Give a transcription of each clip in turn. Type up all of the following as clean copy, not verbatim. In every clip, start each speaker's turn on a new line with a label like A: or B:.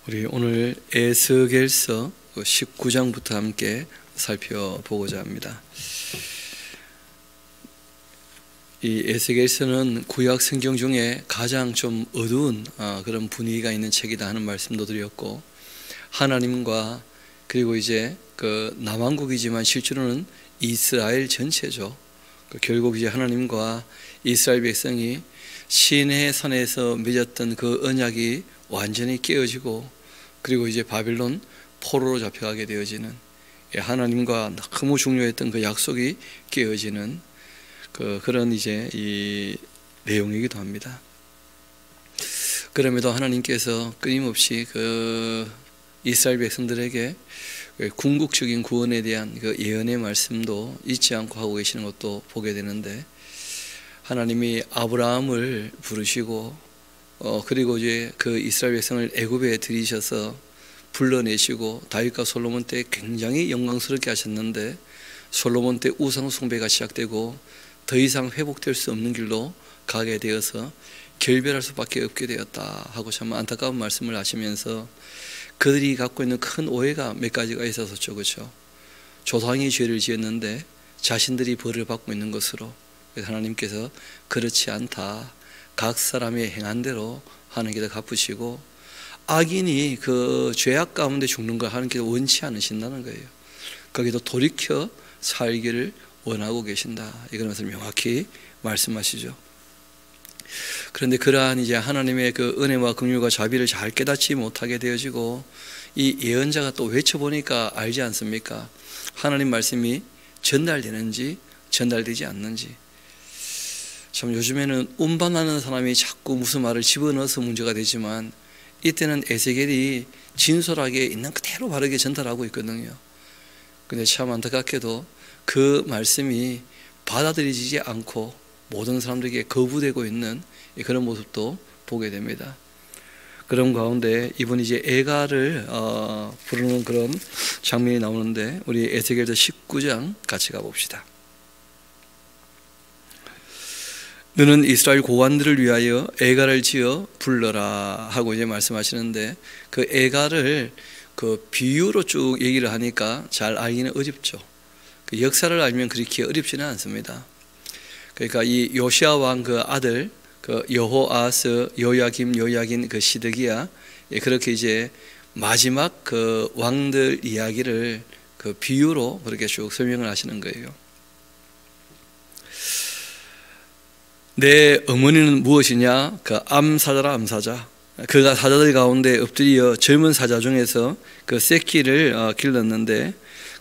A: 우리 오늘 에스겔서 19장부터 함께 살펴보고자 합니다. 이 에스겔서는 구약 성경 중에 가장 좀 어두운 그런 분위기가 있는 책이다 하는 말씀도 드렸고, 하나님과 그리고 이제 그 남왕국이지만 실제로는 이스라엘 전체죠. 결국 이제 하나님과 이스라엘 백성이 시내 산에서 맺었던 그 언약이 완전히 깨어지고, 그리고 이제 바벨론 포로로 잡혀가게 되어지는, 하나님과 너무 중요했던 그 약속이 깨어지는 그런 이제 이 내용이기도 합니다. 그럼에도 하나님께서 끊임없이 그 이스라엘 백성들에게 궁극적인 구원에 대한 그 예언의 말씀도 잊지 않고 하고 계시는 것도 보게 되는데, 하나님이 아브라함을 부르시고 그리고 이제 그 이스라엘 백성을 애굽에 들이셔서 불러내시고 다윗과 솔로몬 때 굉장히 영광스럽게 하셨는데, 솔로몬 때 우상 숭배가 시작되고 더 이상 회복될 수 없는 길로 가게 되어서 결별할 수밖에 없게 되었다 하고 참 안타까운 말씀을 하시면서, 그들이 갖고 있는 큰 오해가 몇 가지가 있었었죠. 그렇죠? 조상이 죄를 지었는데 자신들이 벌을 받고 있는 것으로, 그래서 하나님께서 그렇지 않다, 각 사람의 행한 대로 하나님께서 갚으시고, 악인이 그 죄악 가운데 죽는 걸 하나님께서 원치 않으신다는 거예요. 거기도 돌이켜 살기를 원하고 계신다, 이런 것을 명확히 말씀하시죠. 그런데 그러한 이제 하나님의 그 은혜와 긍휼과 자비를 잘 깨닫지 못하게 되어지고, 이 예언자가 또 외쳐보니까 알지 않습니까? 하나님 말씀이 전달되는지 전달되지 않는지. 참 요즘에는 운반하는 사람이 자꾸 무슨 말을 집어넣어서 문제가 되지만, 이때는 에스겔이 진솔하게 있는 그대로 바르게 전달하고 있거든요. 근데 참 안타깝게도 그 말씀이 받아들여지지 않고 모든 사람들에게 거부되고 있는 그런 모습도 보게 됩니다. 그런 가운데 이분이 이제 애가를 부르는 그런 장면이 나오는데, 우리 에스겔서 19장 같이 가봅시다. 너는 이스라엘 고관들을 위하여 애가를 지어 불러라 하고 이제 말씀하시는데, 그 애가를 그 비유로 쭉 얘기를 하니까 잘 알기는 어렵죠. 그 역사를 알면 그렇게 어렵지는 않습니다. 그러니까 이 요시아 왕 그 아들 그 여호아스, 요야긴 그 시드기야, 그렇게 이제 마지막 그 왕들 이야기를 그 비유로 그렇게 쭉 설명을 하시는 거예요. 내 어머니는 무엇이냐? 그 암사자라, 암사자. 그가 사자들 가운데 엎드려 젊은 사자 중에서 그 새끼를 길렀는데,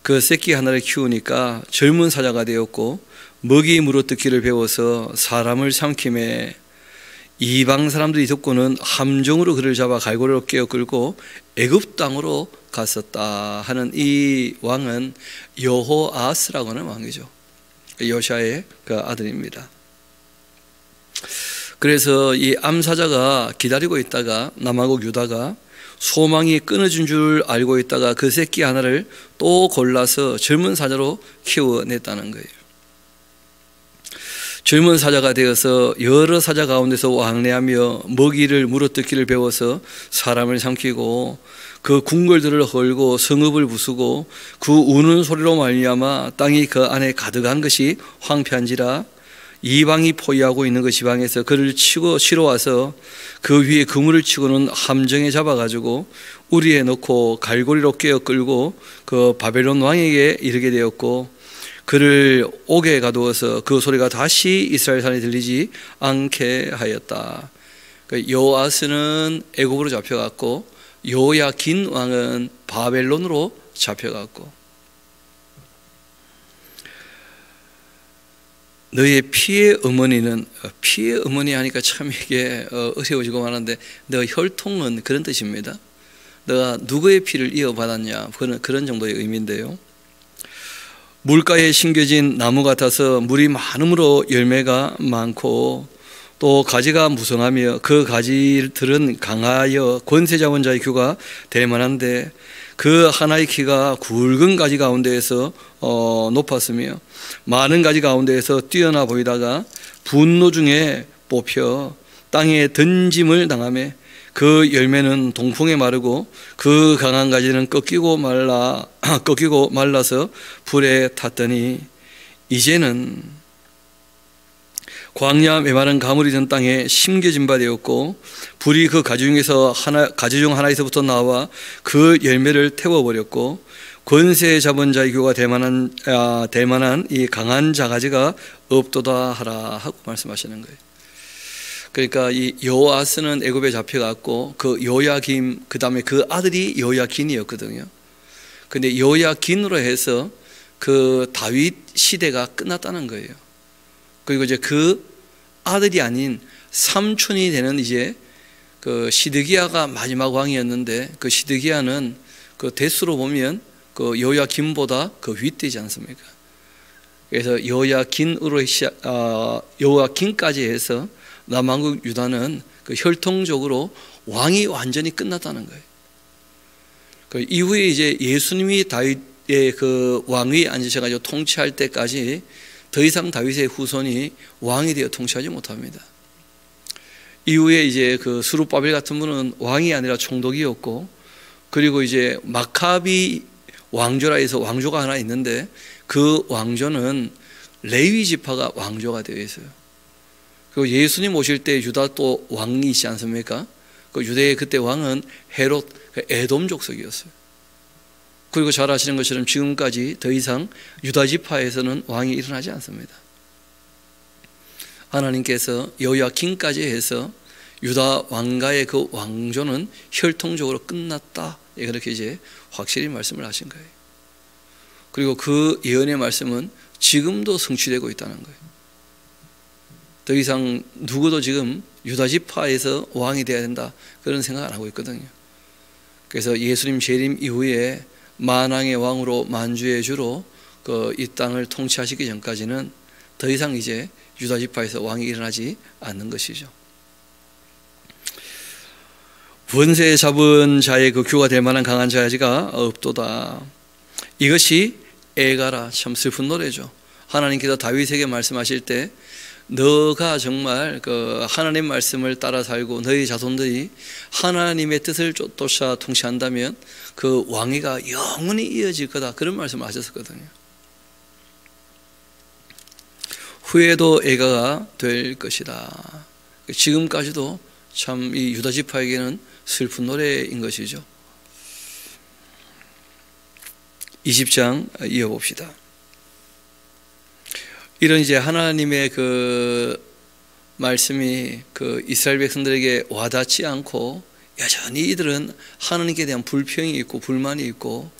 A: 그 새끼 하나를 키우니까 젊은 사자가 되었고, 먹이 물어뜯기를 배워서 사람을 삼킴에 이방 사람들이 듣고는 함정으로 그를 잡아 갈고리로 깨어 끌고 애굽 땅으로 갔었다 하는 이 왕은 여호아스라고 하는 왕이죠. 요시아의 그 아들입니다. 그래서 이 암사자가 기다리고 있다가 남아국 유다가 소망이 끊어진 줄 알고 있다가 그 새끼 하나를 또 골라서 젊은 사자로 키워냈다는 거예요. 젊은 사자가 되어서 여러 사자 가운데서 왕래하며 먹이를 물어뜯기를 배워서 사람을 삼키고, 그 궁궐들을 헐고 성읍을 부수고 그 우는 소리로 말미암아 땅이 그 안에 가득한 것이 황폐한지라, 이방이 포위하고 있는 그 지방에서 그를 치고 실어와서 그 위에 그물을 치고는 함정에 잡아가지고 우리에 넣고 갈고리로 깨어 끌고 그 바벨론 왕에게 이르게 되었고, 그를 옥에 가두어서 그 소리가 다시 이스라엘 산에 들리지 않게 하였다. 여호아스는 애굽으로 잡혀갔고, 요야긴 왕은 바벨론으로 잡혀갔고, 너의 피의 어머니는, 피의 어머니 하니까 참 이게 어려워지고 하는데, 너 혈통은 그런 뜻입니다. 너가 누구의 피를 이어받았냐, 그런 정도의 의미인데요. 물가에 심겨진 나무 같아서 물이 많음으로 열매가 많고, 또 가지가 무성하며 그 가지들은 강하여 권세자원자의 규가 될 만한데, 그 하나의 키가 굵은 가지 가운데에서 높았으며 많은 가지 가운데에서 뛰어나 보이다가 분노 중에 뽑혀 땅에 던짐을 당하며 그 열매는 동풍에 마르고 그 강한 가지는 꺾이고 말라서 불에 탔더니 이제는 광야 메마른 가물이 든 땅에 심겨진 바 되었고 불이 그 가지 중 하나에서부터 나와 그 열매를 태워버렸고 권세 잡은 자의 교가 될 만한 이 강한 자가지가 없도다 하라 하고 말씀하시는 거예요. 그러니까 이 여호아스는 애굽에 잡혀갔고 그 요야김 그 다음에 그 아들이 요야긴이었거든요. 근데 요야긴으로 해서 그 다윗 시대가 끝났다는 거예요. 그리고 이제 그 아들이 아닌 삼촌이 되는 이제 그 시드기야가 마지막 왕이었는데 그 시드기야는 그 대수로 보면 그 요야김보다 그 윗되지 않습니까? 그래서 요야긴까지 해서 남왕국 유다는 그 혈통적으로 왕이 완전히 끝났다는 거예요. 그 이후에 이제 예수님이 다윗의 그 왕위에 앉으셔가지고 통치할 때까지 더 이상 다윗의 후손이 왕이 되어 통치하지 못합니다. 이후에 이제 그 스룹바벨 같은 분은 왕이 아니라 총독이었고, 그리고 이제 마카비 왕조라 해서 왕조가 하나 있는데 그 왕조는 레위 지파가 왕조가 되어 있어요. 그리고 예수님 오실 때 유다 또 왕이 있지 않습니까? 그 유대의 그때 왕은 헤롯, 에돔 족속이었어요. 그리고 잘 아시는 것처럼 지금까지 더 이상 유다 지파에서는 왕이 일어나지 않습니다. 하나님께서 여호야긴까지 해서 유다 왕가의 그 왕조는 혈통적으로 끝났다, 그렇게 이제 확실히 말씀을 하신 거예요. 그리고 그 예언의 말씀은 지금도 성취되고 있다는 거예요. 더 이상 누구도 지금 유다 지파에서 왕이 되어야 된다 그런 생각 안 하고 있거든요. 그래서 예수님 재림 이후에 만왕의 왕으로 만주의 주로 그 이 땅을 통치하시기 전까지는 더 이상 이제 유다 지파에서 왕이 일어나지 않는 것이죠. 원세 잡은 자의 그 규가 될 만한 강한 자가지가 없도다. 이것이 애가라, 참 슬픈 노래죠. 하나님께서 다윗에게 말씀하실 때 너가 정말 그 하나님 말씀을 따라 살고 너희 자손들이 하나님의 뜻을 쫓아 통치한다면 그 왕위가 영원히 이어질 거다, 그런 말씀을 하셨었거든요. 후에도 애가가 될 것이다. 지금까지도 참 이 유다 지파에게는 슬픈 노래인 것이죠. 20장 이어봅시다. 이런 이제 하나님의 그 말씀이 그 이스라엘 백성들에게 와닿지 않고 여전히 이들은 하나님께 대한 불평이 있고 불만이 있고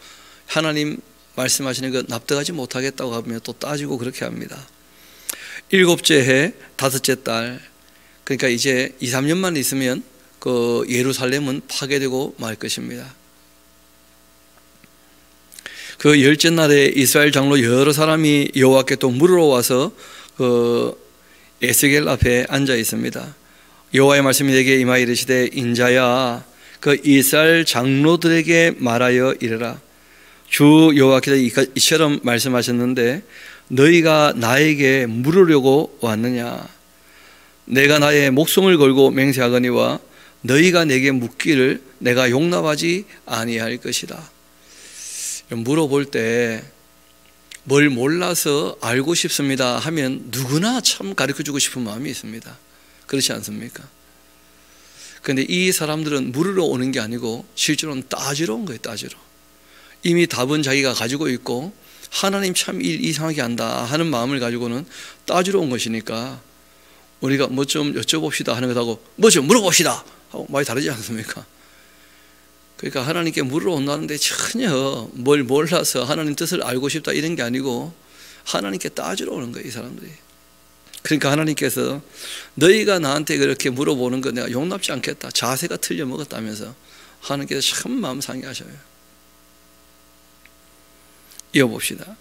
A: 하나님 말씀하시는 것 납득하지 못하겠다고 하면 또 따지고 그렇게 합니다. 7째 해 5째 달, 그러니까 이제 2, 3년만 있으면 그 예루살렘은 파괴되고 말 것입니다. 그 10째 날에 이스라엘 장로 여러 사람이 여호와께 또 물으러 와서 그 에스겔 앞에 앉아 있습니다. 여호와의 말씀이 내게 임하여 이르시되 인자야 그 이스라엘 장로들에게 말하여 이르라. 주 여호와께서 이처럼 말씀하셨는데 너희가 나에게 물으려고 왔느냐? 내가 나의 목숨을 걸고 맹세하거니와 너희가 내게 묻기를 내가 용납하지 아니할 것이다. 물어볼 때 뭘 몰라서 알고 싶습니다 하면 누구나 참 가르쳐주고 싶은 마음이 있습니다. 그렇지 않습니까? 그런데 이 사람들은 물으러 오는 게 아니고 실제로는 따지러 온 거예요. 따지러. 이미 답은 자기가 가지고 있고 하나님 참 일 이상하게 한다 하는 마음을 가지고는 따지러 온 것이니까 우리가 뭐 좀 여쭤봅시다 하는 것하고 뭐 좀 물어봅시다 하고 많이 다르지 않습니까? 그러니까 하나님께 물으러 온다는데 전혀 뭘 몰라서 하나님 뜻을 알고 싶다 이런 게 아니고 하나님께 따지러 오는 거예요, 이 사람들이. 그러니까 하나님께서 너희가 나한테 그렇게 물어보는 거 내가 용납지 않겠다, 자세가 틀려 먹었다면서 하나님께서 참 마음 상해하셔요. 이어봅시다.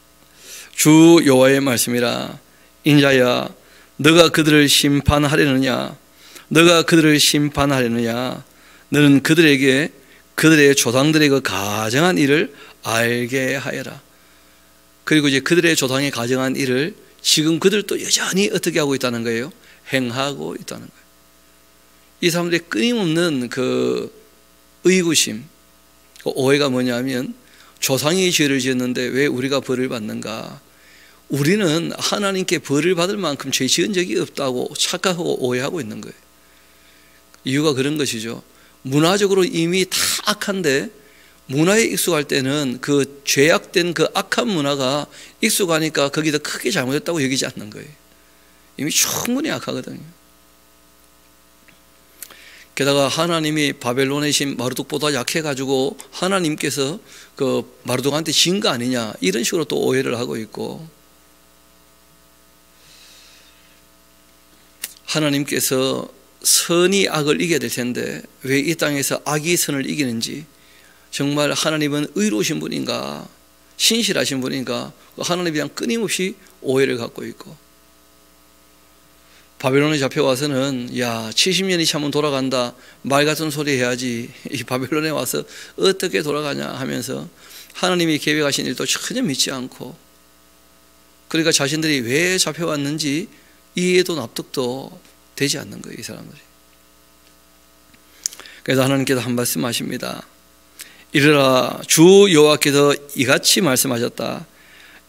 A: 주 여호와의 말씀이라. 인자야 너가 그들을 심판하려느냐? 너가 그들을 심판하려느냐? 너는 그들에게 그들의 조상들의 그 가정한 일을 알게 하여라. 그리고 이제 그들의 조상이 가정한 일을 지금 그들도 여전히 어떻게 하고 있다는 거예요? 행하고 있다는 거예요. 이 사람들의 끊임없는 그 의구심, 그 오해가 뭐냐면 조상이 죄를 지었는데 왜 우리가 벌을 받는가? 우리는 하나님께 벌을 받을 만큼 죄 지은 적이 없다고 착각하고 오해하고 있는 거예요. 이유가 그런 것이죠. 문화적으로 이미 다 악한데 문화에 익숙할 때는 그 죄악된 그 악한 문화가 익숙하니까 거기다 크게 잘못했다고 여기지 않는 거예요. 이미 충분히 악하거든요. 게다가 하나님이 바벨론의 신 마르둑보다 약해가지고 하나님께서 그 마르둑한테 진 거 아니냐 이런 식으로 또 오해를 하고 있고, 하나님께서 선이 악을 이겨야 될 텐데 왜 이 땅에서 악이 선을 이기는지, 정말 하나님은 의로우신 분인가 신실하신 분인가 하나님에 대한 끊임없이 오해를 갖고 있고, 바벨론에 잡혀와서는 야 70년이 차면 돌아간다 말 같은 소리 해야지 이 바벨론에 와서 어떻게 돌아가냐 하면서 하나님이 계획하신 일도 전혀 믿지 않고, 그러니까 자신들이 왜 잡혀왔는지 이해도 납득도 되지 않는 거예요, 이 사람들이. 그래서 하나님께서 한 말씀 하십니다. 이르라, 주 여호와께서 이같이 말씀하셨다.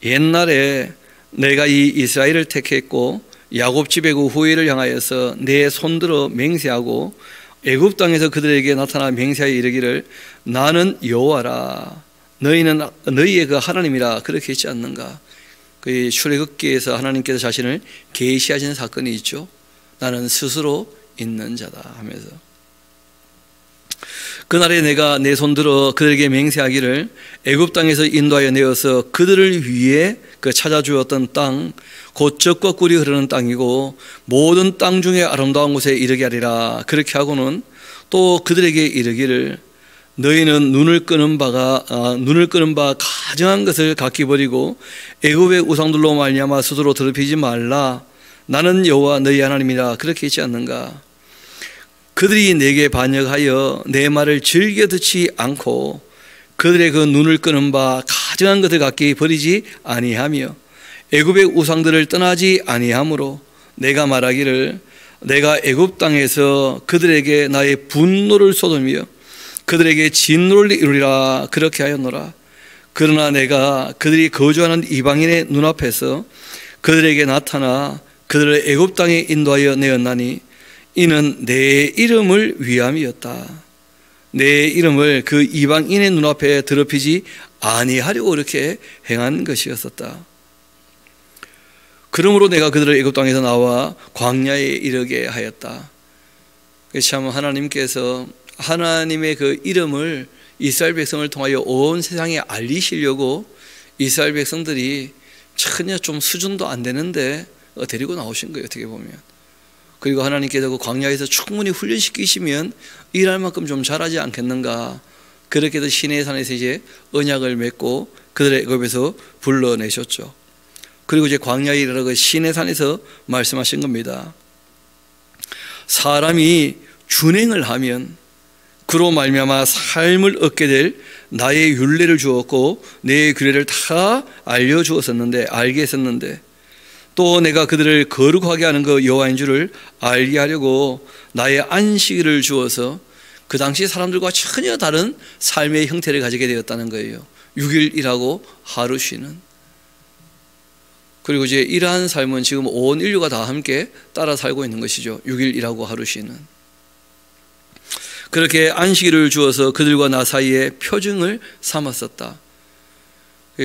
A: 옛날에 내가 이 이스라엘을 택했고 야곱 집의 그 후예를 향하여서 내 손들어 맹세하고 애굽 땅에서 그들에게 나타나 맹세하여 이르기를 나는 여호와라, 너희는 너희의 그 하나님이라 그렇게 했지 않는가? 그 출애굽기에서 하나님께서 자신을 계시하시는 사건이 있죠. 나는 스스로 있는 자다 하면서, 그날에 내가 내 손들어 그들에게 맹세하기를 애굽 땅에서 인도하여 내어서 그들을 위해 그 찾아주었던 땅 곧 젖과 꿀이 흐르는 땅이고 모든 땅 중에 아름다운 곳에 이르게 하리라. 그렇게 하고는 또 그들에게 이르기를 너희는 눈을 끄는 바 가증한 것을 각기 버리고 애굽의 우상들로 말미암아 스스로 더럽히지 말라. 나는 여호와 너희 하나님이라 그렇게 했지 않는가? 그들이 내게 반역하여 내 말을 즐겨 듣지 않고 그들의 그 눈을 끄는 바 가증한 것을 각기 버리지 아니하며 애굽의 우상들을 떠나지 아니하므로 내가 말하기를 내가 애굽 땅에서 그들에게 나의 분노를 쏟으며 그들에게 진노를 이루리라 그렇게 하였노라. 그러나 내가 그들이 거주하는 이방인의 눈앞에서 그들에게 나타나 그들을 애굽 땅에 인도하여 내었나니 이는 내 이름을 위함이었다. 내 이름을 그 이방인의 눈앞에 더럽히지 아니하려고 이렇게 행한 것이었었다. 그러므로 내가 그들을 애굽 땅에서 나와 광야에 이르게 하였다. 참 하나님께서 하나님의 그 이름을 이스라엘 백성을 통하여 온 세상에 알리시려고 이스라엘 백성들이 전혀 좀 수준도 안 되는데 데리고 나오신 거예요, 어떻게 보면. 그리고 하나님께서 그 광야에서 충분히 훈련시키시면 일할 만큼 좀 잘하지 않겠는가. 그렇게 해서 시내의 산에서 이제 언약을 맺고 그들의 애굽에서 불러내셨죠. 그리고 이제 광야에 이르러 그 시내 산에서 말씀하신 겁니다. 사람이 준행을 하면 그로 말미암아 삶을 얻게 될 나의 율례를 주었고 내 규례를 다 알려주었었는데 알게 했었는데 또 내가 그들을 거룩하게 하는 그 여호와인 줄을 알게 하려고 나의 안식일을 주어서 그 당시 사람들과 전혀 다른 삶의 형태를 가지게 되었다는 거예요. 6일 일하고 하루 쉬는. 그리고 이제 이러한 삶은 지금 온 인류가 다 함께 따라 살고 있는 것이죠. 6일 일하고 하루 쉬는. 그렇게 안식일을 주어서 그들과 나 사이에 표징을 삼았었다.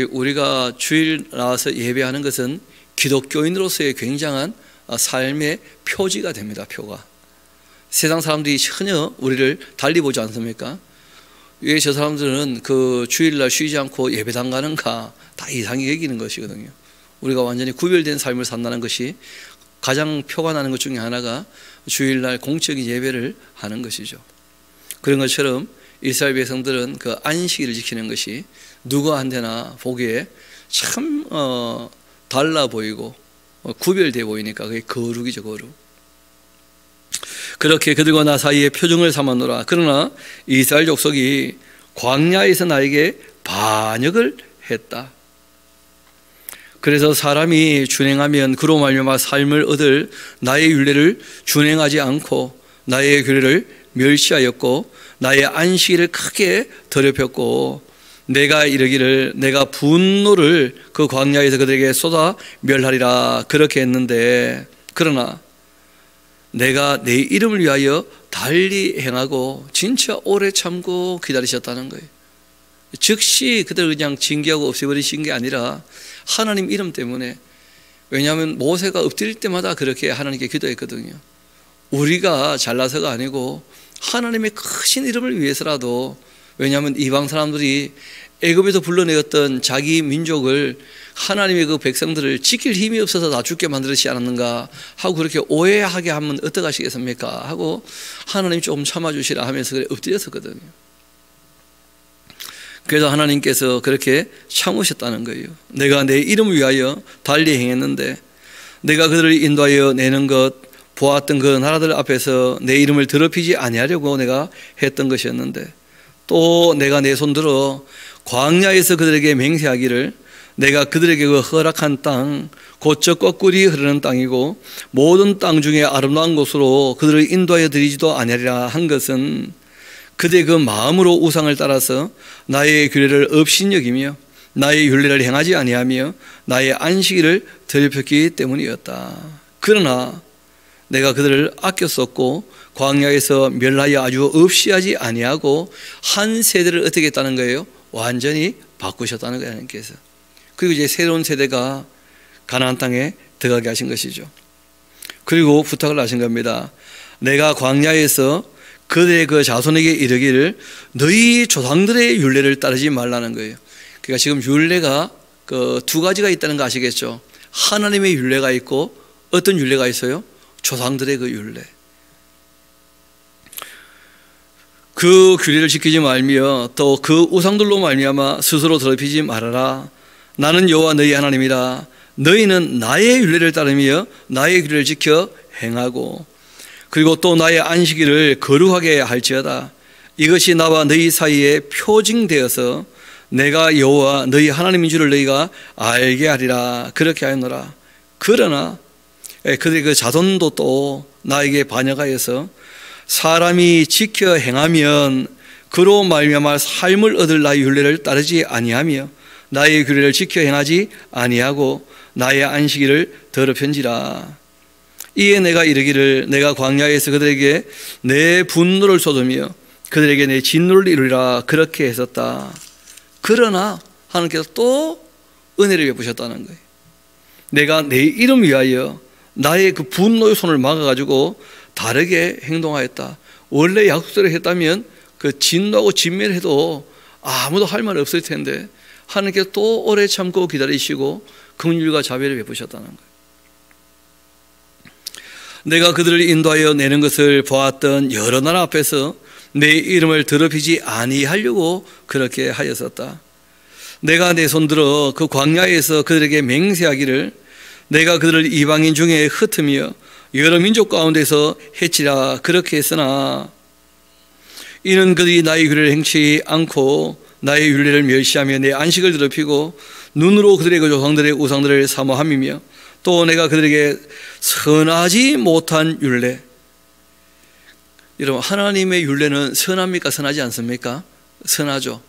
A: 우리가 주일 나와서 예배하는 것은 기독교인으로서의 굉장한 삶의 표지가 됩니다. 표가. 세상 사람들이 전혀 우리를 달리 보지 않습니까? 왜 저 사람들은 그 주일날 쉬지 않고 예배당 가는가 다 이상하게 여기는 것이거든요. 우리가 완전히 구별된 삶을 산다는 것이 가장 표가 나는 것 중에 하나가 주일날 공적인 예배를 하는 것이죠. 그런 것처럼 이스라엘 백성들은 그 안식일을 지키는 것이 누구한테나 보기에 참 달라 보이고 구별되어 보이니까 그게 거룩이죠, 거룩. 그렇게 그들과 나 사이에 표징을 삼았노라. 그러나 이스라엘 족속이 광야에서 나에게 반역을 했다. 그래서 사람이 준행하면 그로 말미암아 삶을 얻을 나의 율례를 준행하지 않고 나의 규례를 멸시하였고 나의 안식일을 크게 더럽혔고 내가 이르기를 내가 분노를 그 광야에서 그들에게 쏟아 멸하리라 그렇게 했는데 그러나 내가 내 이름을 위하여 달리 행하고 진짜 오래 참고 기다리셨다는 거예요. 즉시 그들을 그냥 징계하고 없애버리신 게 아니라 하나님 이름 때문에, 왜냐하면 모세가 엎드릴 때마다 그렇게 하나님께 기도했거든요. 우리가 잘나서가 아니고 하나님의 크신 이름을 위해서라도, 왜냐하면 이방 사람들이 애굽에서 불러내었던 자기 민족을, 하나님의 그 백성들을 지킬 힘이 없어서 다 죽게 만들지 않았는가 하고 그렇게 오해하게 하면 어떡하시겠습니까 하고 하나님 좀 참아주시라 하면서 그래 엎드렸었거든요. 그래서 하나님께서 그렇게 참으셨다는 거예요. 내가 내 이름을 위하여 달리 행했는데 내가 그들을 인도하여 내는 것 보았던 그 나라들 앞에서 내 이름을 더럽히지 아니하려고 내가 했던 것이었는데, 또 내가 내 손들어 광야에서 그들에게 맹세하기를 내가 그들에게 그 허락한 땅 곧 젖과 꿀이 흐르는 땅이고 모든 땅 중에 아름다운 곳으로 그들을 인도하여 드리지도 아니하리라 한 것은 그대 그 마음으로 우상을 따라서 나의 규례를 업신여기며 나의 율례를 행하지 아니하며 나의 안식일을 더럽혔기 때문이었다. 그러나 내가 그들을 아꼈었고 광야에서 멸하여 아주 없이 하지 아니하고 한 세대를 어떻게 했다는 거예요? 완전히 바꾸셨다는 거예요, 하나님께서. 그리고 이제 새로운 세대가 가나안 땅에 들어가게 하신 것이죠. 그리고 부탁을 하신 겁니다. 내가 광야에서 그들의 그 자손에게 이르기를 너희 조상들의 율례를 따르지 말라는 거예요. 그러니까 지금 율례가 그 두 가지가 있다는 거 아시겠죠? 하나님의 율례가 있고 어떤 율례가 있어요? 조상들의 그 율례. 그 규례를 지키지 말며 또 그 우상들로 말미암아 스스로 더럽히지 말아라. 나는 여호와 너희 하나님이라. 너희는 나의 율례를 따르며 나의 규례를 지켜 행하고 그리고 또 나의 안식일을 거룩하게 할지어다. 이것이 나와 너희 사이에 표징되어서 내가 여호와 너희 하나님인 줄을 너희가 알게 하리라. 그렇게 하였노라. 그러나 그들의 그 자손도 또 나에게 반역하여서 사람이 지켜 행하면 그로 말미암아 삶을 얻을 나의 율례를 따르지 아니하며 나의 규례를 지켜 행하지 아니하고 나의 안식일을 더럽힌지라. 이에 내가 이르기를 내가 광야에서 그들에게 내 분노를 쏟으며 그들에게 내 진노를 이루리라. 그렇게 했었다. 그러나 하나님께서 또 은혜를 베푸셨다는 거예요. 내가 내 이름 위하여 나의 그 분노의 손을 막아가지고 다르게 행동하였다. 원래 약속대로 했다면 그 진노하고 진멸해도 아무도 할 말 없을 텐데 하나님께서 또 오래 참고 기다리시고 긍휼과 자비를 베푸셨다는 거예요. 내가 그들을 인도하여 내는 것을 보았던 여러 나라 앞에서 내 이름을 더럽히지 아니하려고 그렇게 하였었다. 내가 내 손들어 그 광야에서 그들에게 맹세하기를 내가 그들을 이방인 중에 흩으며 여러 민족 가운데서 해치라. 그렇게 했으나 이는 그들이 나의 규례를 행치 않고 나의 율례를 멸시하며 내 안식을 더럽히고 눈으로 그들의 그 조상들의 우상들을 사모함이며 또 내가 그들에게 선하지 못한 율례. 여러분, 하나님의 율례는 선합니까? 선하지 않습니까? 선하죠.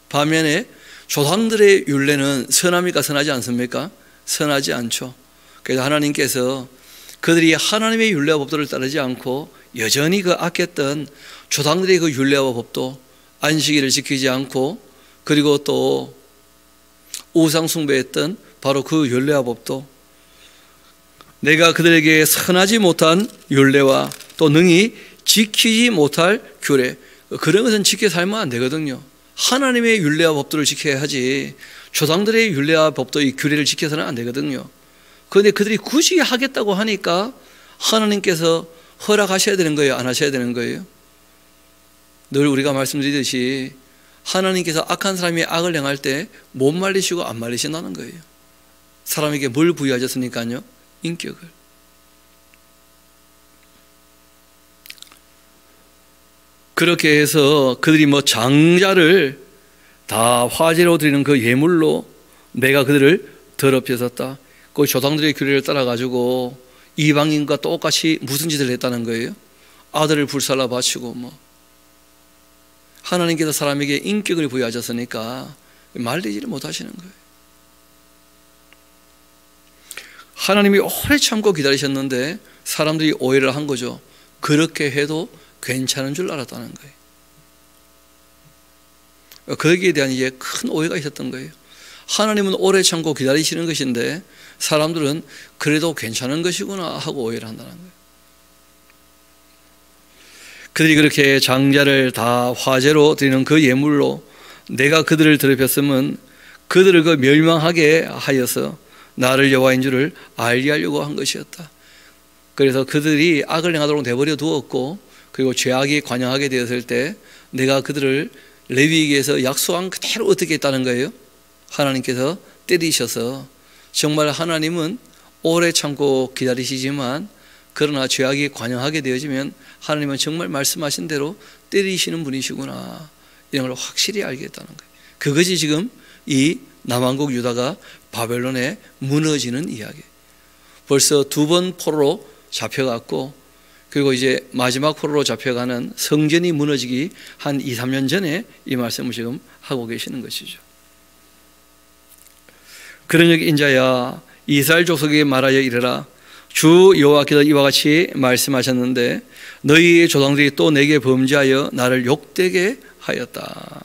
A: 반면에 조상들의 율례는 선합니까? 선하지 않습니까? 선하지 않죠. 그래서 하나님께서 그들이 하나님의 율례와 법도를 따르지 않고 여전히 그 아꼈던 조상들의 그 율례와 법도, 안식일을 지키지 않고 그리고 또 우상 숭배했던 바로 그 율례와 법도, 내가 그들에게 선하지 못한 율례와 또 능히 지키지 못할 규례, 그런 것은 지켜 살면 안 되거든요. 하나님의 율례와 법도를 지켜야 하지 조상들의 율례와 법도 이 규례를 지켜서는 안 되거든요. 그런데 그들이 굳이 하겠다고 하니까 하나님께서 허락하셔야 되는 거예요? 안 하셔야 되는 거예요? 늘 우리가 말씀드리듯이 하나님께서 악한 사람이 악을 행할 때 못 말리시고 안 말리신다는 거예요. 사람에게 뭘 부여하셨으니까요? 인격을. 그렇게 해서 그들이 뭐 장자를 다 화제로 드리는 그 예물로 내가 그들을 더럽혔었다. 그 조상들의 규례를 따라가지고 이방인과 똑같이 무슨 짓을 했다는 거예요? 아들을 불살라 바치고 하나님께서 사람에게 인격을 부여하셨으니까 말리지를 못하시는 거예요. 하나님이 오래 참고 기다리셨는데 사람들이 오해를 한 거죠. 그렇게 해도 괜찮은 줄 알았다는 거예요. 거기에 대한 이제 큰 오해가 있었던 거예요. 하나님은 오래 참고 기다리시는 것인데 사람들은 그래도 괜찮은 것이구나 하고 오해를 한다는 거예요. 그들이 그렇게 장자를 다 화제로 드리는 그 예물로 내가 그들을 더럽혔으면 그들을 그 멸망하게 하여서 나를 여호와인 줄을 알게 하려고 한 것이었다. 그래서 그들이 악을 행하도록 내버려 두었고, 그리고 죄악이 관영하게 되었을 때 내가 그들을 레위기에서 약속한 그대로 어떻게 했다는 거예요? 하나님께서 때리셔서, 정말 하나님은 오래 참고 기다리시지만 그러나 죄악이 관영하게 되어지면 하나님은 정말 말씀하신 대로 때리시는 분이시구나, 이런 걸 확실히 알게 했다는 거예요. 그것이 지금 이 남왕국 유다가 바벨론에 무너지는 이야기. 벌써 2번 포로로 잡혀갔고, 그리고 이제 마지막 포로로 잡혀가는 성전이 무너지기 한 2, 3년 전에 이 말씀을 지금 하고 계시는 것이죠. 그러니 인자야 이스라엘 족속에게 말하여 이르라. 주 여호와께서 이와 같이 말씀하셨는데 너희 조상들이 또 내게 범죄하여 나를 욕되게 하였다.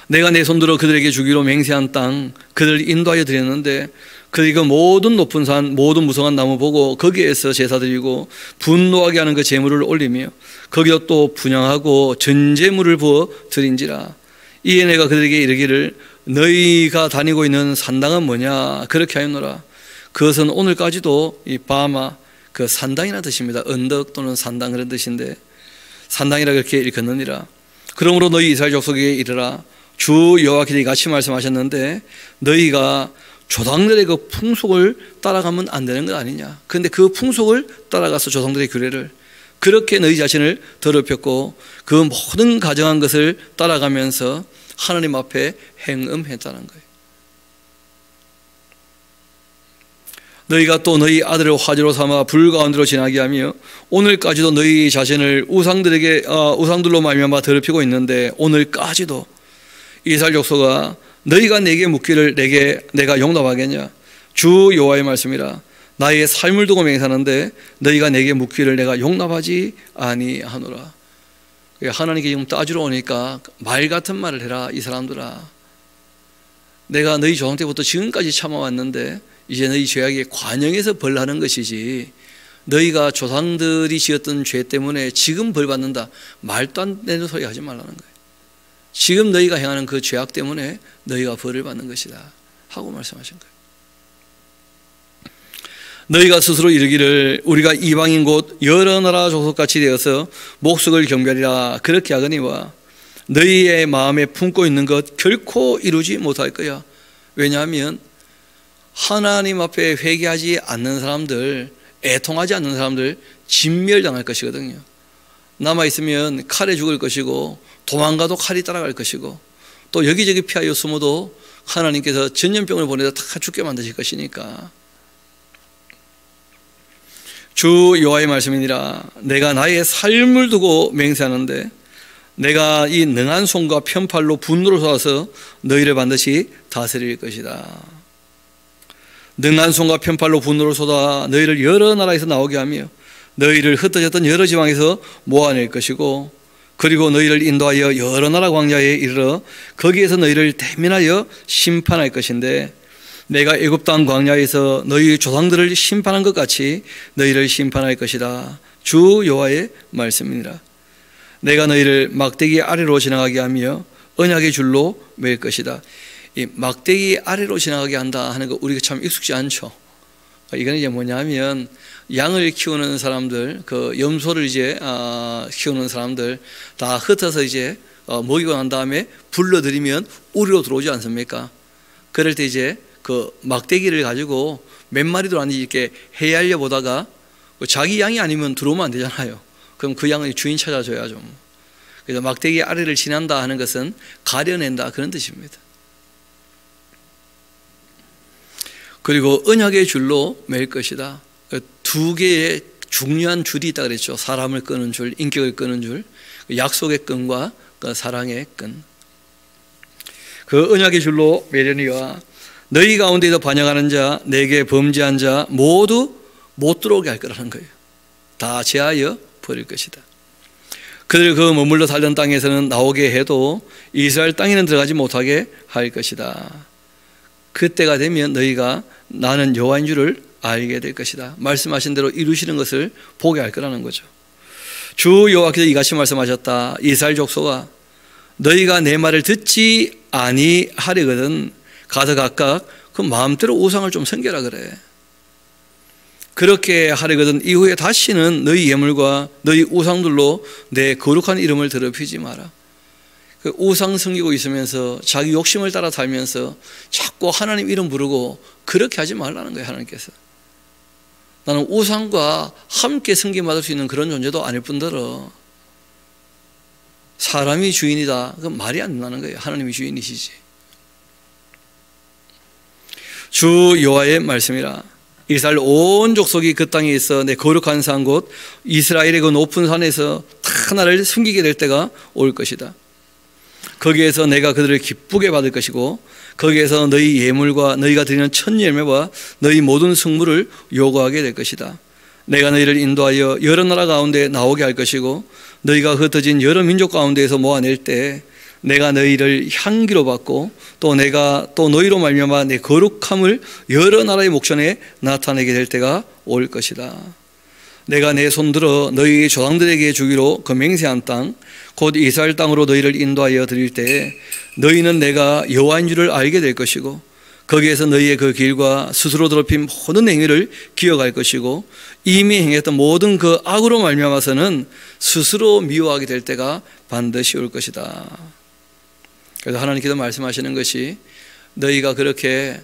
A: 내가 내 손들어 그들에게 주기로 맹세한 땅 그들을 인도하여 드렸는데 그들이 그 모든 높은 산 모든 무성한 나무 보고 거기에서 제사 드리고 분노하게 하는 그 제물을 올리며 거기서 또 분향하고 전제물을 부어 드린지라. 이에 내가 그들에게 이르기를 너희가 다니고 있는 산당은 뭐냐 그렇게 하였노라. 그것은 오늘까지도 이 바마 그 산당이라는 뜻입니다. 언덕 또는 산당 그런 뜻인데 산당이라 그렇게 일컫느니라. 그러므로 너희 이스라엘 족속에게 이르라. 주 여호와께서 같이 말씀하셨는데 너희가 조상들의 그 풍속을 따라가면 안 되는 것 아니냐. 그런데 그 풍속을 따라가서 조상들의 규례를 그렇게 너희 자신을 더럽혔고 그 모든 가정한 것을 따라가면서 하나님 앞에 행음했다는 거예요. 너희가 또 너희 아들을 화제로 삼아 불 가운데로 지나게 하며 오늘까지도 너희 자신을 우상들로 말미암아 더럽히고 있는데 오늘까지도 이스라엘 족속아 너희가 내게 묻기를 내가 용납하겠냐. 주 여호와의 말씀이라. 나의 삶을 두고 맹세하는데 너희가 내게 묻기를 내가 용납하지 아니하노라. 하나님께 지금 따지러 오니까 말 같은 말을 해라 이 사람들아. 내가 너희 조상 때부터 지금까지 참아왔는데 이제 너희 죄악에 관영해서 벌하는 것이지 너희가 조상들이 지었던 죄 때문에 지금 벌받는다 말도 안 되는 소리 하지 말라는 거예요. 지금 너희가 행하는 그 죄악 때문에 너희가 벌을 받는 것이다 하고 말씀하신 거예요. 너희가 스스로 이르기를 우리가 이방인 곧 여러 나라 족속같이 되어서 목석을 경배하리라 그렇게 하거니와 너희의 마음에 품고 있는 것 결코 이루지 못할 거야. 왜냐하면 하나님 앞에 회개하지 않는 사람들, 애통하지 않는 사람들 진멸당할 것이거든요. 남아있으면 칼에 죽을 것이고 도망가도 칼이 따라갈 것이고 또 여기저기 피하여 숨어도 하나님께서 전염병을 보내서 다 죽게 만드실 것이니까. 주 여호와의 말씀이니라. 내가 나의 삶을 두고 맹세하는데 내가 이 능한 손과 편팔로 분노를 쏟아서 너희를 반드시 다스릴 것이다. 능한 손과 편팔로 분노를 쏟아 너희를 여러 나라에서 나오게 하며 너희를 흩어졌던 여러 지방에서 모아낼 것이고 그리고 너희를 인도하여 여러 나라 광야에 이르러 거기에서 너희를 대면하여 심판할 것인데 내가 애굽 땅 광야에서 너희 조상들을 심판한 것 같이 너희를 심판할 것이다. 주 여호와의 말씀이니라. 내가 너희를 막대기 아래로 지나가게 하며 언약의 줄로 맬 것이다. 이 막대기 아래로 지나가게 한다 하는 거 우리가 참 익숙지 않죠. 이건 이제 뭐냐면 양을 키우는 사람들, 그 염소를 이제 키우는 사람들 다 흩어서 이제 먹이고 난 다음에 불러들이면 우리로 들어오지 않습니까? 그럴 때 이제 그 막대기를 가지고 몇 마리도 아니지 이렇게 헤아려 보다가 자기 양이 아니면 들어오면 안 되잖아요. 그럼 그 양은 주인 찾아줘야죠. 그래서 막대기 아래를 지난다 하는 것은 가려낸다 그런 뜻입니다. 그리고 언약의 줄로 맬 것이다. 2개의 중요한 줄이 있다 그랬죠. 사람을 끄는 줄, 인격을 끄는 줄, 약속의 끈과 그 사랑의 끈. 그 언약의 줄로 매련이와 너희 가운데서 반역하는 자, 내게 범죄한 자 모두 못 들어오게 할 거라는 거예요. 다 제하여 버릴 것이다. 그들 그 머물러 살던 땅에서는 나오게 해도 이스라엘 땅에는 들어가지 못하게 할 것이다. 그때가 되면 너희가 나는 여호와인 줄을 알게 될 것이다. 말씀하신 대로 이루시는 것을 보게 할 거라는 거죠. 주 여호와께서 이같이 말씀하셨다. 이스라엘 족속아, 너희가 내 말을 듣지 아니하려거든 가서 각각 그 마음대로 우상을 좀 섬겨라 그래. 그렇게 하려거든 이후에 다시는 너희 예물과 너희 우상들로 내 거룩한 이름을 더럽히지 마라. 그 우상 섬기고 있으면서 자기 욕심을 따라 살면서 자꾸 하나님 이름 부르고 그렇게 하지 말라는 거예요. 하나님께서 나는 우상과 함께 섬김받을 수 있는 그런 존재도 아닐 뿐더러 사람이 주인이다. 그건 말이 안 나는 거예요. 하나님이 주인이시지. 주 여호와의 말씀이라. 이스라엘 온 족속이 그 땅에 있어 내 거룩한 산 곧 이스라엘의 그 높은 산에서 다 나를 숨기게 될 때가 올 것이다. 거기에서 내가 그들을 기쁘게 받을 것이고 거기에서 너희 예물과 너희가 드리는 첫 열매와 너희 모든 성물을 요구하게 될 것이다. 내가 너희를 인도하여 여러 나라 가운데 나오게 할 것이고 너희가 흩어진 여러 민족 가운데에서 모아낼 때 내가 너희를 향기로 받고 또 내가 또 너희로 말미암아 내 거룩함을 여러 나라의 목전에 나타내게 될 때가 올 것이다. 내가 내 손들어 너희 조상들에게 주기로 그 맹세한 땅 곧 이스라엘 땅으로 너희를 인도하여 드릴 때에 너희는 내가 여호와인 줄을 알게 될 것이고 거기에서 너희의 그 길과 스스로 더럽힌 모든 행위를 기억할 것이고 이미 행했던 모든 그 악으로 말미암아서는 스스로 미워하게 될 때가 반드시 올 것이다. 그래서 하나님께서 말씀하시는 것이 너희가 그렇게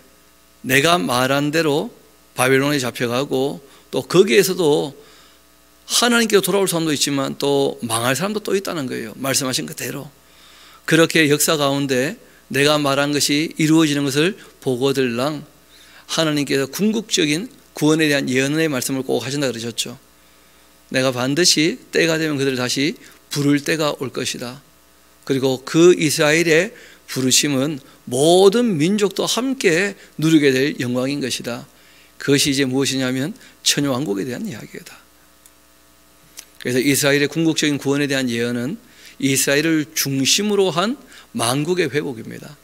A: 내가 말한 대로 바벨론에 잡혀가고 또 거기에서도 하나님께로 돌아올 사람도 있지만 또 망할 사람도 또 있다는 거예요. 말씀하신 그대로 그렇게 역사 가운데 내가 말한 것이 이루어지는 것을 보거들랑 하나님께서 궁극적인 구원에 대한 예언의 말씀을 꼭 하신다 그러셨죠. 내가 반드시 때가 되면 그들을 다시 부를 때가 올 것이다. 그리고 그 이스라엘의 부르심은 모든 민족도 함께 누리게 될 영광인 것이다. 그것이 이제 무엇이냐면 천여왕국에 대한 이야기다. 그래서 이스라엘의 궁극적인 구원에 대한 예언은 이스라엘을 중심으로 한 만국의 회복입니다.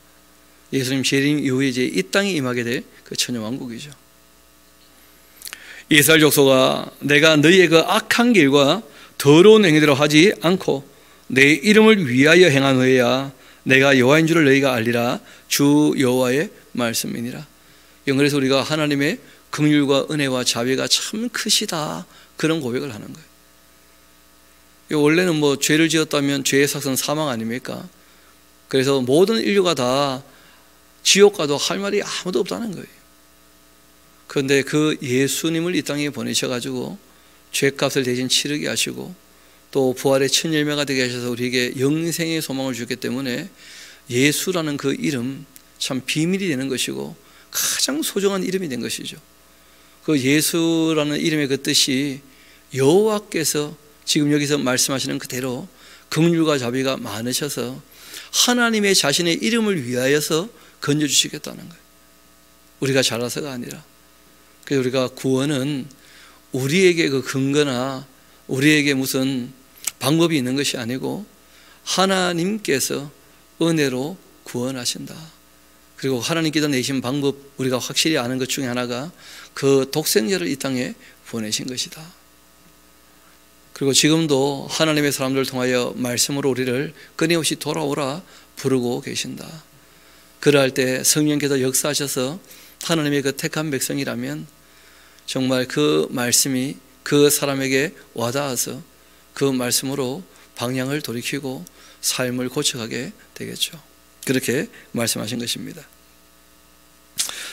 A: 예수님 재림 이후에 이제 이 땅에 임하게 될 그 천여왕국이죠. 이스라엘 족속아, 내가 너희의 그 악한 길과 더러운 행위대로 하지 않고 내 이름을 위하여 행한 후에야 내가 여호와인 줄을 너희가 알리라. 주 여호와의 말씀이니라. 그래서 우리가 하나님의 긍휼과 은혜와 자비가 참 크시다 그런 고백을 하는 거예요. 원래는 뭐 죄를 지었다면 죄의 삭은 사망 아닙니까? 그래서 모든 인류가 다 지옥 가도 할 말이 아무도 없다는 거예요. 그런데 그 예수님을 이 땅에 보내셔가지고 죄값을 대신 치르게 하시고 또 부활의 첫 열매가 되게 하셔서 우리에게 영생의 소망을 주기 때문에 예수라는 그 이름 참 비밀이 되는 것이고 가장 소중한 이름이 된 것이죠. 그 예수라는 이름의 그 뜻이 여호와께서 지금 여기서 말씀하시는 그대로 긍휼과 자비가 많으셔서 하나님의 자신의 이름을 위하여서 건져주시겠다는 거예요. 우리가 잘해서가 아니라. 그래서 우리가 구원은 우리에게 그 근거나 우리에게 무슨 방법이 있는 것이 아니고 하나님께서 은혜로 구원하신다. 그리고 하나님께서 내신 방법 우리가 확실히 아는 것 중에 하나가 그 독생자를 이 땅에 보내신 것이다. 그리고 지금도 하나님의 사람들을 통하여 말씀으로 우리를 끊임없이 돌아오라 부르고 계신다. 그러할 때 성령께서 역사하셔서 하나님의 그 택한 백성이라면 정말 그 말씀이 그 사람에게 와닿아서 그 말씀으로 방향을 돌이키고 삶을 고쳐가게 되겠죠. 그렇게 말씀하신 것입니다.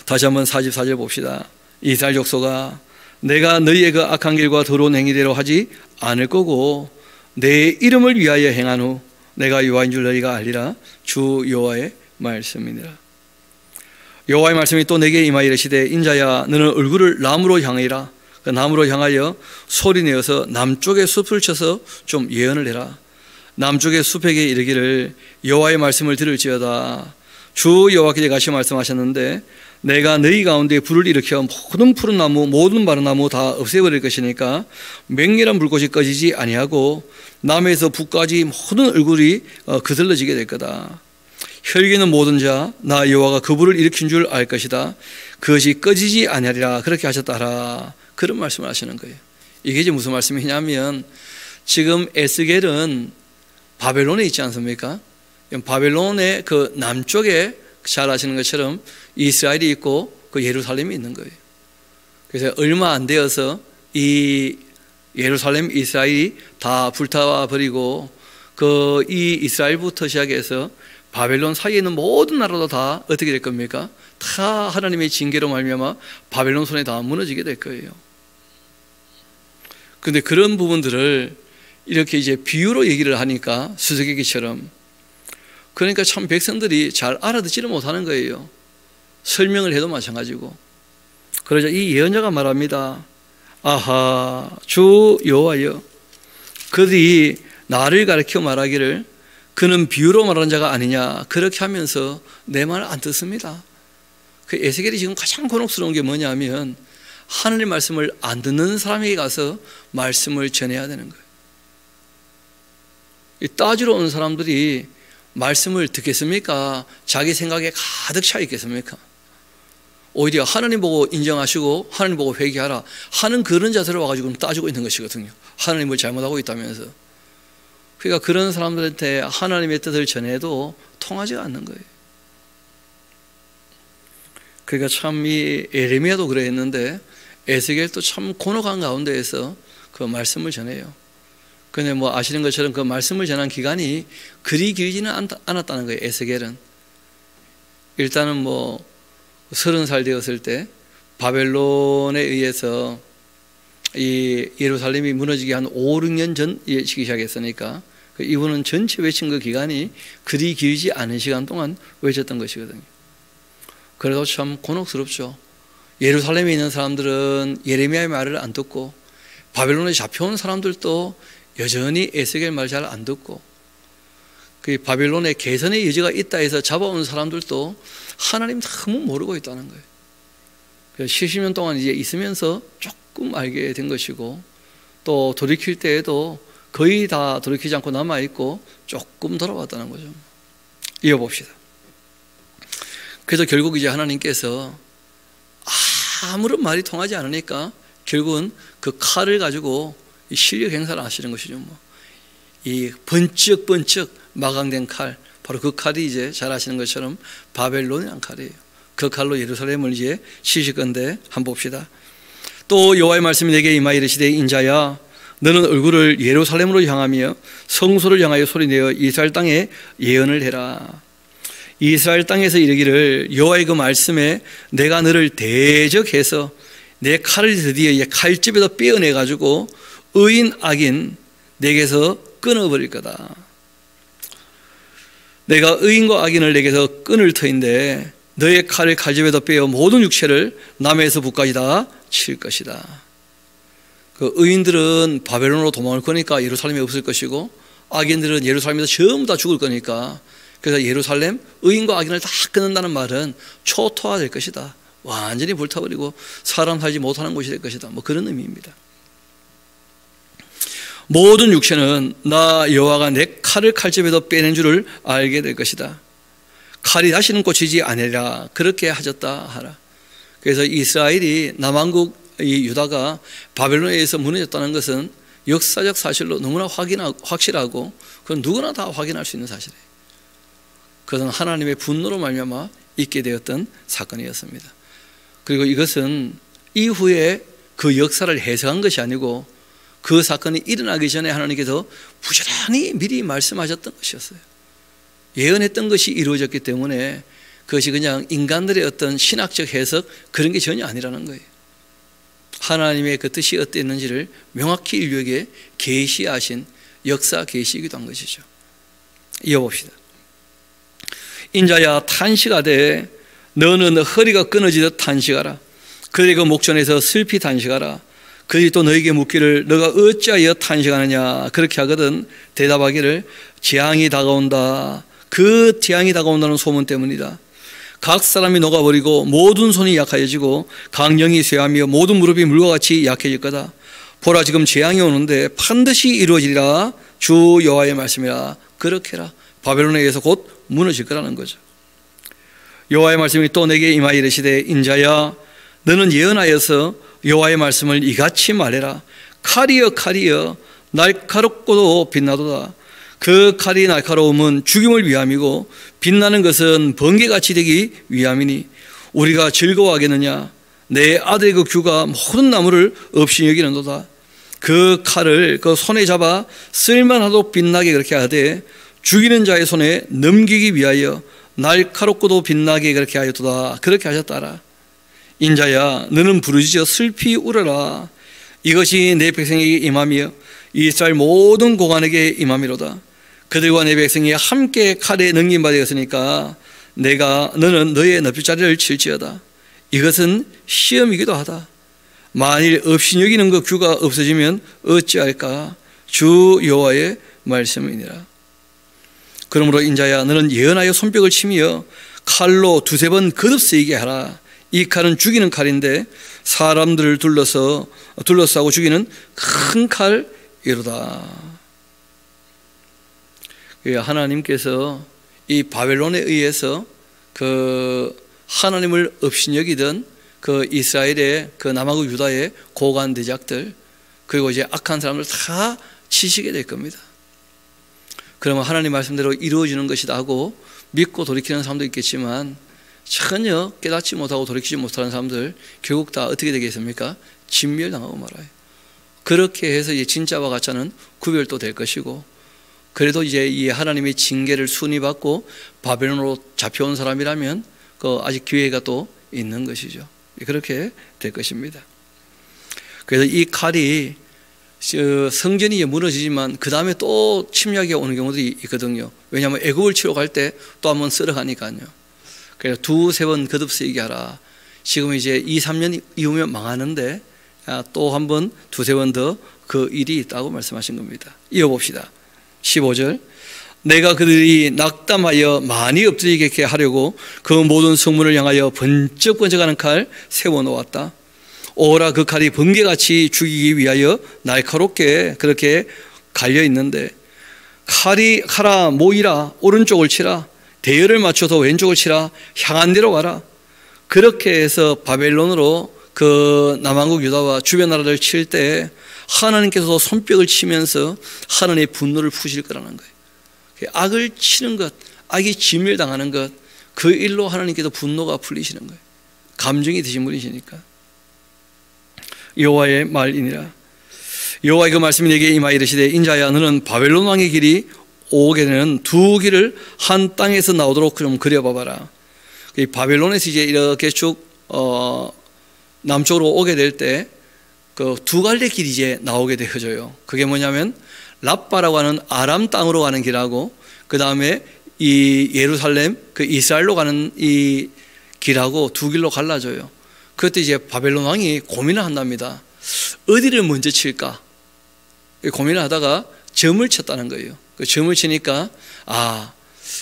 A: 다시 한번 44절 봅시다. 이스라엘 족속아, 내가 너희의 그 악한 길과 더러운 행위대로 하지 않을 거고 내 이름을 위하여 행한 후 내가 여호와인 줄 너희가 알리라. 주 여호와의 말씀이니라. 여호와의 말씀이 또 내게 임하여 이르시되 인자야 너는 얼굴을 남으로 향하리라. 그 남으로 향하여 소리내어서 남쪽의 숲을 쳐서 좀 예언을 해라. 남쪽의 숲에게 이르기를 여호와의 말씀을 들을지어다. 주 여호와께서 같이 말씀하셨는데 내가 너희 가운데 불을 일으켜 모든 푸른 나무 모든 마른 나무 다 없애버릴 것이니까 맹렬한 불꽃이 꺼지지 아니하고 남에서 북까지 모든 얼굴이 그들러지게 될 거다. 혈기는 모든 자 나 여호와가 그 불을 일으킨 줄 알 것이다. 그것이 꺼지지 아니하리라. 그렇게 하셨다 하라. 그런 말씀을 하시는 거예요. 이게 이제 무슨 말씀이냐면 지금 에스겔은 바벨론에 있지 않습니까? 바벨론의 그 남쪽에 잘 아시는 것처럼 이스라엘이 있고 그 예루살렘이 있는 거예요. 그래서 얼마 안 되어서 이 예루살렘 이스라엘이 다 불타와 버리고 그 이 이스라엘부터 시작해서 바벨론 사이에 있는 모든 나라도 다 어떻게 될 겁니까? 다 하나님의 징계로 말미암아 바벨론 손에 다 무너지게 될 거예요. 그런데 그런 부분들을 이렇게 이제 비유로 얘기를 하니까 수수께끼처럼, 그러니까 참 백성들이 잘 알아듣지를 못하는 거예요. 설명을 해도 마찬가지고. 그러자 이 예언자가 말합니다. 아하, 주 여호와여, 그들이 나를 가르쳐 말하기를 그는 비유로 말하는 자가 아니냐, 그렇게 하면서 내 말 안 듣습니다. 그 에스겔이 지금 가장 곤혹스러운 게 뭐냐면 하나님 말씀을 안 듣는 사람에게 가서 말씀을 전해야 되는 거예요. 이 따지러 오는 사람들이 말씀을 듣겠습니까? 자기 생각에 가득 차 있겠습니까? 오히려 하나님 보고 인정하시고 하나님 보고 회개하라 하는 그런 자세로 와가지고 따지고 있는 것이거든요. 하나님을 잘못하고 있다면서. 그러니까 그런 사람들한테 하나님의 뜻을 전해도 통하지가 않는 거예요. 그러니까 참 이 예레미야도 그랬는데 에스겔도 참 곤혹한 가운데에서 그 말씀을 전해요. 근데 뭐 아시는 것처럼 그 말씀을 전한 기간이 그리 길지는 않았다는 거예요. 에스겔은 일단은 뭐 30살 되었을 때 바벨론에 의해서 이 예루살렘이 무너지기 한 5, 6년 전 시기 시작했으니까 이분은 전체 외친 그 기간이 그리 길지 않은 시간 동안 외쳤던 것이거든요. 그래도 참 곤혹스럽죠. 예루살렘에 있는 사람들은 예레미야의 말을 안 듣고 바벨론에 잡혀온 사람들도 여전히 에스겔 말 잘 안 듣고 그 바벨론에 개선의 여지가 있다 해서 잡아온 사람들도 하나님 너무 모르고 있다는 거예요. 그래서 70년 동안 이제 있으면서 조금 알게 된 것이고 또 돌이킬 때에도 거의 다 돌이키지 않고 남아있고 조금 돌아왔다는 거죠. 이어봅시다. 그래서 결국 이제 하나님께서 아무런 말이 통하지 않으니까 결국은 그 칼을 가지고 실력 행사를 하시는 것이죠. 이 번쩍번쩍 마강된 칼, 바로 그 칼이 이제 잘 아시는 것처럼 바벨론이란 칼이에요. 그 칼로 예루살렘을 이제 치실 건데 한번 봅시다. 또 여호와의 말씀이 내게 임하여 이르시되 인자야, 너는 얼굴을 예루살렘으로 향하며 성소를 향하여 소리내어 이스라엘 땅에 예언을 해라. 이스라엘 땅에서 이르기를 여호와의 그 말씀에 내가 너를 대적해서 내 칼을 드디어 칼집에서 빼어내 가지고 의인 악인 내게서 끊어버릴 거다. 내가 의인과 악인을 내게서 끊을 터인데 너의 칼을 칼집에서 빼어 모든 육체를 남에서 북까지 다 칠 것이다. 그 의인들은 바벨론으로 도망을 거니까 예루살렘이 없을 것이고 악인들은 예루살렘에서 전부 다 죽을 거니까, 그래서 예루살렘 의인과 악인을 다 끊는다는 말은 초토화될 것이다. 완전히 불타버리고 사람 살지 못하는 곳이 될 것이다. 뭐 그런 의미입니다. 모든 육체는 나 여호와가 내 칼을 칼집에서 빼낸 줄을 알게 될 것이다. 칼이 다시는 꽂히지 아니라 그렇게 하셨다 하라. 그래서 이스라엘이 남왕국 이 유다가 바벨론에 의해서 무너졌다는 것은 역사적 사실로 너무나 확실하고 그건 누구나 다 확인할 수 있는 사실이에요. 그것은 하나님의 분노로 말미암아 있게 되었던 사건이었습니다. 그리고 이것은 이후에 그 역사를 해석한 것이 아니고 그 사건이 일어나기 전에 하나님께서 부지런히 미리 말씀하셨던 것이었어요. 예언했던 것이 이루어졌기 때문에 그것이 그냥 인간들의 어떤 신학적 해석 그런 게 전혀 아니라는 거예요. 하나님의 그 뜻이 어땠는지를 명확히 인류에게 계시하신 역사 계시이기도 한 것이죠. 이어봅시다. 인자야 탄식하되 너는 허리가 끊어지듯 탄식하라. 그의 그 목전에서 슬피 탄식하라. 그들이 또 너에게 묻기를 너가 어찌하여 탄식하느냐 그렇게 하거든 대답하기를 재앙이 다가온다. 그 재앙이 다가온다는 소문 때문이다. 각 사람이 녹아버리고 모든 손이 약해지고 강령이 쇠하며 모든 무릎이 물과 같이 약해질 거다. 보라 지금 재앙이 오는데 반드시 이루어지리라. 주 여호와의 말씀이라. 그렇게 해라. 바벨론에 의해서 곧 무너질 거라는 거죠. 여호와의 말씀이 또 내게 임하여 이르시되 인자야 너는 예언하여서 여호와의 말씀을 이같이 말해라. 칼이여 칼이여 날카롭고도 빛나도다. 그 칼이 날카로움은 죽임을 위함이고 빛나는 것은 번개같이 되기 위함이니 우리가 즐거워하겠느냐. 내 아들의 그 규가 모든 나무를 없이 여기는도다. 그 칼을 그 손에 잡아 쓸만하도록 빛나게 그렇게 하되 죽이는 자의 손에 넘기기 위하여 날카롭고도 빛나게 그렇게 하였도다. 그렇게 하셨다라. 인자야 너는 부르짖어 슬피 울어라. 이것이 내 백성에게 임함이여 이스라엘 모든 고관에게 임함이로다. 그들과 내 백성이 함께 칼에 넘김받았으니까 너는 너의 납주자리를 칠지어다. 이것은 시험이기도 하다. 만일 없이 여기는 그 규가 없어지면 어찌할까. 주 여호와의 말씀이니라. 그러므로 인자야 너는 예언하여 손뼉을 치며 칼로 두세 번 거듭쓰이게 하라. 이 칼은 죽이는 칼인데 사람들을 둘러싸고 죽이는 큰 칼이로다. 하나님께서 이 바벨론에 의해서 그 하나님을 업신여기던 그 이스라엘의 그 남하고 유다의 고관 대작들 그리고 이제 악한 사람들 다 치시게 될 겁니다. 그러면 하나님 말씀대로 이루어지는 것이다 하고 믿고 돌이키는 사람도 있겠지만 전혀 깨닫지 못하고 돌이키지 못하는 사람들 결국 다 어떻게 되겠습니까? 진멸당하고 말아요. 그렇게 해서 이제 진짜와 가짜는 구별도 될 것이고 그래도 이제 이 하나님의 징계를 순위 받고 바벨론으로 잡혀온 사람이라면 그 아직 기회가 또 있는 것이죠. 그렇게 될 것입니다. 그래서 이 칼이 성전이 무너지지만 그 다음에 또 침략이 오는 경우도 있거든요. 왜냐하면 애굽을 치러 갈 때 또 한번 쓸어 가니까요. 그래서 두세 번 거듭쓰이게 하라. 지금 이제 2, 3년 이후면 망하는데 또 한 번 두세 번 더 그 일이 있다고 말씀하신 겁니다. 이어봅시다. 15절 내가 그들이 낙담하여 많이 엎드리게 하려고 그 모든 성문을 향하여 번쩍번쩍하는 칼 세워놓았다. 오라 그 칼이 번개같이 죽이기 위하여 날카롭게 그렇게 갈려있는데 칼아 모이라 오른쪽을 치라 대열을 맞춰서 왼쪽을 치라 향한 대로 가라. 그렇게 해서 바벨론으로 그 남한국 유다와 주변 나라를 칠 때 하나님께서 손뼉을 치면서 하나님의 분노를 푸실 거라는 거예요. 악을 치는 것, 악이 진멸당하는 것, 그 일로 하나님께서 분노가 풀리시는 거예요. 감정이 드신 분이시니까. 여호와의 말이니라. 여호와의 그 말씀이 내게 임하여 이르시되 인자야 너는 바벨론 왕의 길이 오게 되는 두 길을 한 땅에서 나오도록 좀 그려봐봐라. 바벨론에서 이제 이렇게 쭉 남쪽으로 오게 될 때 그 두 갈래 길이 이제 나오게 되어져요. 그게 뭐냐면 랍바라고 하는 아람 땅으로 가는 길하고 그 다음에 이 예루살렘 그 이스라엘로 가는 이 길하고 두 길로 갈라져요. 그때 이제 바벨론 왕이 고민을 한답니다. 어디를 먼저 칠까? 고민을 하다가 점을 쳤다는 거예요. 그 점을 치니까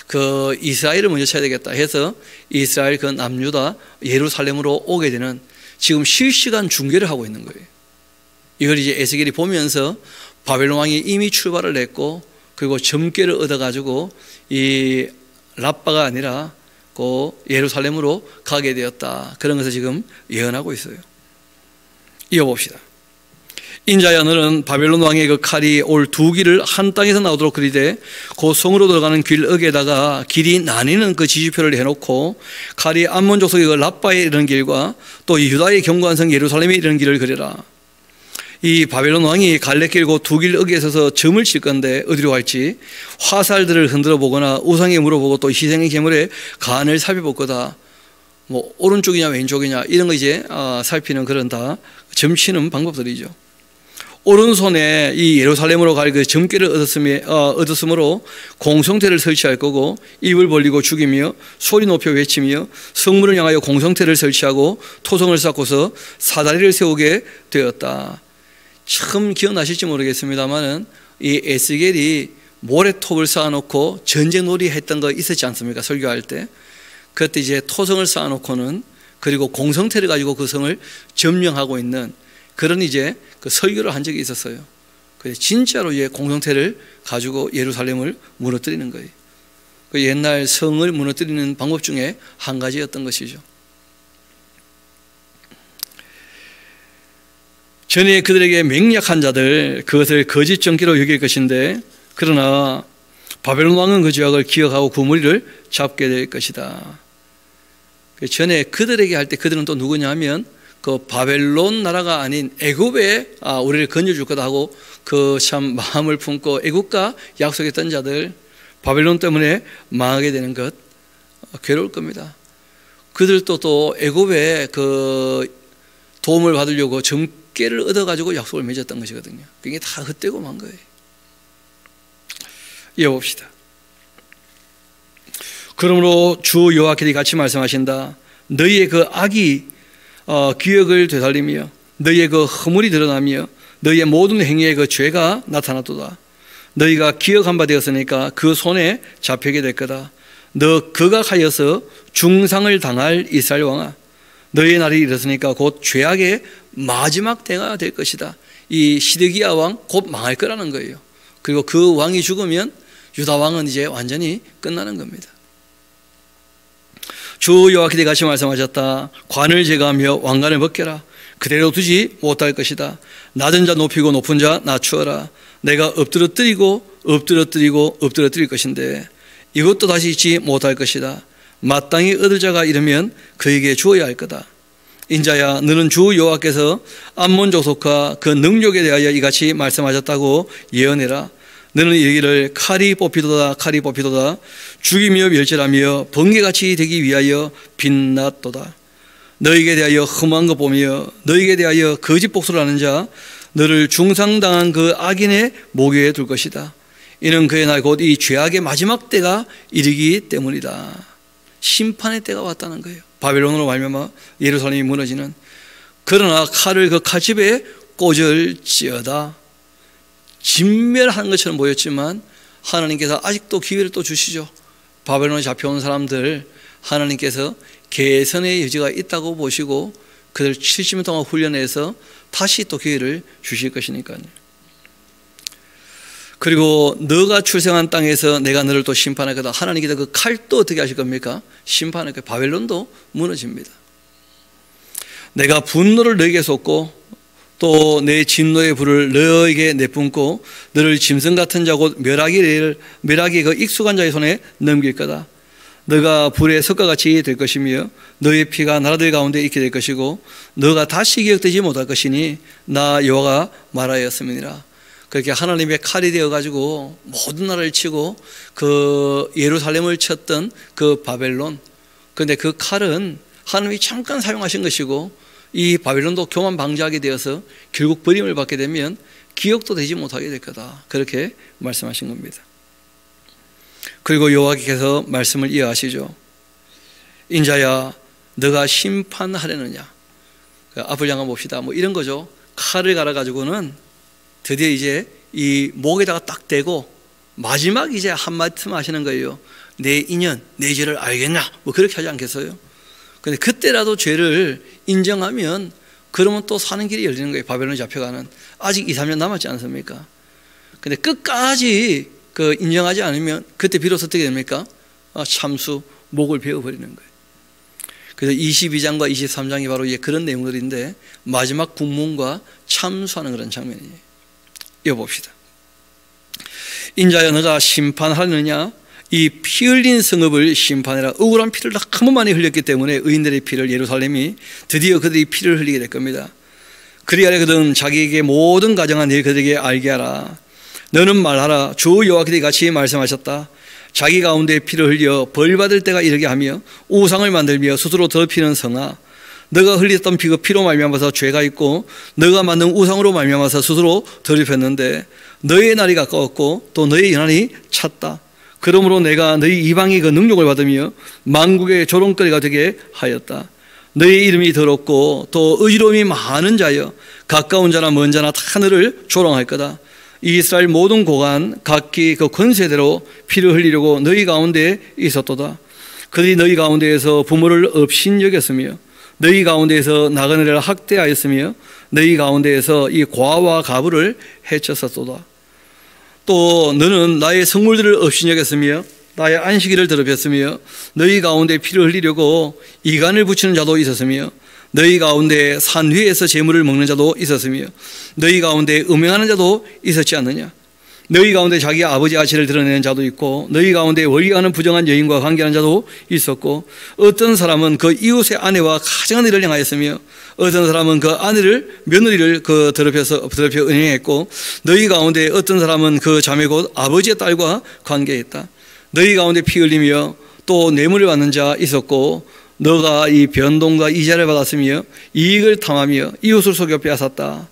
A: 그 이스라엘을 먼저 쳐야 되겠다 해서 이스라엘 그 남유다 예루살렘으로 오게 되는 지금 실시간 중계를 하고 있는 거예요. 이걸 이제 에스겔이 보면서 바벨론 왕이 이미 출발을 했고 그리고 점괘를 얻어가지고 이 랍바가 아니라 그 예루살렘으로 가게 되었다. 그런 것을 지금 예언하고 있어요. 이어봅시다. 인자야 너는 바벨론 왕의 그 칼이 올 두 길을 한 땅에서 나오도록 그리되 그 성으로 들어가는 길 어귀에다가 길이 나뉘는 그 지시표를 해놓고 칼이 암몬 족속의 그 랍바에 이르는 길과 또 유다의 견고한 성 예루살렘에 이르는 길을 그리라. 이 바벨론 왕이 갈래길고 두 길 어귀에 서서 점을 칠 건데 어디로 갈지 화살들을 흔들어 보거나 우상에 물어보고 또 희생의 제물에 간을 살펴볼 거다. 뭐 오른쪽이냐 왼쪽이냐 이런 거 이제 살피는 그런 다 점치는 방법들이죠. 오른손에 이 예루살렘으로 갈 그 점괘를 얻었으므로 공성태를 설치할 거고 입을 벌리고 죽이며 소리 높여 외치며 성문을 향하여 공성태를 설치하고 토성을 쌓고서 사다리를 세우게 되었다. 처음 기억나실지 모르겠습니다만은 이 에스겔이 모래톱을 쌓아놓고 전쟁놀이 했던 거 있었지 않습니까? 설교할 때. 그때 이제 토성을 쌓아놓고는 그리고 공성태를 가지고 그 성을 점령하고 있는 그런 이제 그 설교를 한 적이 있었어요. 그래서 진짜로 이제 공성태를 가지고 예루살렘을 무너뜨리는 거예요. 그 옛날 성을 무너뜨리는 방법 중에 한 가지였던 것이죠. 전에 그들에게 맹약한 자들 그것을 거짓 정기로 여길 것인데 그러나 바벨론 왕은 그 죄악을 기억하고 그 무리를 잡게 될 것이다. 전에 그들에게 할 때 그들은 또 누구냐 하면 그 바벨론 나라가 아닌 애굽에 우리를 건져줄 거다 하고 그 참 마음을 품고 애굽과 약속했던 자들, 바벨론 때문에 망하게 되는 것 괴로울 겁니다. 그들도 또 애굽에 그 도움을 받으려고 점괘를 얻어가지고 약속을 맺었던 것이거든요. 그게 다 헛되고 만 거예요. 이어봅시다. 그러므로 주 여호와께서 같이 말씀하신다. 너희의 그 악이 기억을 되살리며 너희의 그 허물이 드러나며 너희의 모든 행위의 그 죄가 나타났도다. 너희가 기억한 바 되었으니까 그 손에 잡히게 될 거다. 너 거각하여서 중상을 당할 이스라엘 왕아, 너희의 날이 이르렀으니까 곧 죄악의 마지막 때가 될 것이다. 이 시드기야 왕 곧 망할 거라는 거예요. 그리고 그 왕이 죽으면 유다 왕은 이제 완전히 끝나는 겁니다. 주 여호와께서 같이 말씀하셨다. 관을 제거하며 왕관을 벗겨라. 그대로 두지 못할 것이다. 낮은 자 높이고 높은 자 낮추어라. 내가 엎드러뜨리고 엎드러뜨릴 것인데 이것도 다시 잊지 못할 것이다. 마땅히 얻을 자가 이르면 그에게 주어야 할 거다. 인자야, 너는 주 여호와께서 암몬 족속과 그 능력에 대하여 이같이 말씀하셨다고 예언해라. 너는 이르기를 칼이 뽑히도다 칼이 뽑히도다 죽이며 멸절하며 번개같이 되기 위하여 빛났도다. 너에게 대하여 험한 것 보며 너에게 대하여 거짓 복수를 하는 자 너를 중상당한 그 악인의 목에 둘 것이다. 이는 그의 날 곧 이 죄악의 마지막 때가 이르기 때문이다. 심판의 때가 왔다는 거예요. 바벨론으로 말미암아 예루살렘이 무너지는. 그러나 칼을 그 칼집에 꽂을지어다. 진멸하는 것처럼 보였지만 하나님께서 아직도 기회를 또 주시죠. 바벨론에 잡혀온 사람들 하나님께서 개선의 여지가 있다고 보시고 그들 70년 동안 훈련해서 다시 또 기회를 주실 것이니까요. 그리고 너가 출생한 땅에서 내가 너를 또 심판할 거다. 하나님께서 그 칼도 어떻게 하실 겁니까? 심판할 거예요. 바벨론도 무너집니다. 내가 분노를 너에게 쏟고 또 내 진노의 불을 너에게 내뿜고 너를 짐승 같은 자고 멸하기 그 익숙한 자의 손에 넘길 거다. 너가 불의 석과 같이 될 것이며 너의 피가 나라들 가운데 있게 될 것이고 너가 다시 기억되지 못할 것이니 나 여호와가 말하였음이니라. 그렇게 하나님의 칼이 되어가지고 모든 나라를 치고 그 예루살렘을 쳤던 그 바벨론. 그런데 그 칼은 하나님이 잠깐 사용하신 것이고 이 바벨론도 교만 방지하게 되어서 결국 버림을 받게 되면 기억도 되지 못하게 될 거다. 그렇게 말씀하신 겁니다. 그리고 여호와께서 말씀을 이어하시죠. 인자야, 너가 심판하려느냐. 앞을 향해 봅시다. 뭐 이런 거죠. 칼을 갈아가지고는 드디어 이제 이 목에다가 딱 대고 마지막 이제 한 말씀 하시는 거예요. 내 인연, 내 죄를 알겠냐? 뭐 그렇게 하지 않겠어요? 근데 그때라도 죄를 인정하면 그러면 또 사는 길이 열리는 거예요. 바벨론에 잡혀가는. 아직 2, 3년 남았지 않습니까? 근데 끝까지 그 인정하지 않으면 그때 비로소 어떻게 됩니까? 참수, 목을 베어버리는 거예요. 그래서 22장과 23장이 바로 이제 그런 내용들인데 마지막 국문과 참수하는 그런 장면이에요. 이어봅시다. 인자야, 너가 심판하느냐? 이 피 흘린 성읍을 심판해라. 억울한 피를 너무 많이 흘렸기 때문에 의인들의 피를 예루살렘이 드디어 그들이 피를 흘리게 될 겁니다. 그리하여 그들은 자기에게 모든 가정한 일 그들에게 알게 하라. 너는 말하라. 주 여호와께서 같이 말씀하셨다. 자기 가운데 피를 흘려 벌받을 때가 이르게 하며 우상을 만들며 스스로 더럽히는 성아, 너가 흘렸던 피 그 피로 말미암아서 죄가 있고 너가 만든 우상으로 말미암아서 스스로 더럽혔는데 너의 날이 가까웠고 또 너의 연한이 찼다. 그러므로 내가 너희 이방이 그 능력을 받으며 만국의 조롱거리가 되게 하였다. 너희 이름이 더럽고 또 의로움이 많은 자여 가까운 자나 먼 자나 다 너를 조롱할 거다. 이스라엘 모든 고관 각기 그 권세대로 피를 흘리려고 너희 가운데 있었도다. 그들이 너희 가운데에서 부모를 업신여겼으며 너희 가운데에서 나그네를 학대하였으며 너희 가운데에서 이 과와 가부를 해쳤었도다. 또 너는 나의 성물들을 업신여겼으며 나의 안식일을 더럽혔으며 너희 가운데 피를 흘리려고 이간을 붙이는 자도 있었으며 너희 가운데 산 위에서 재물을 먹는 자도 있었으며 너희 가운데 음행하는 자도 있었지 않느냐. 너희 가운데 자기 아버지 아치를 드러내는 자도 있고 너희 가운데 월경하는 부정한 여인과 관계하는 자도 있었고 어떤 사람은 그 이웃의 아내와 가정한 일을 행하였으며 어떤 사람은 그 아내를 며느리를 더럽혀 은행했고 너희 가운데 어떤 사람은 그 자매 곧 아버지의 딸과 관계했다. 너희 가운데 피 흘리며 또 뇌물을 받는 자 있었고 너가 이 변동과 이자를 받았으며 이익을 탐하며 이웃을 속여 빼앗았다.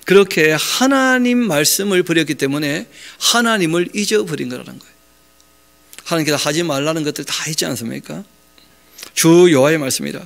A: 그렇게 하나님 말씀을 버렸기 때문에 하나님을 잊어버린 거라는 거예요. 하나님께서 하지 말라는 것들 다 했지 않습니까? 주 여호와의 말씀이다.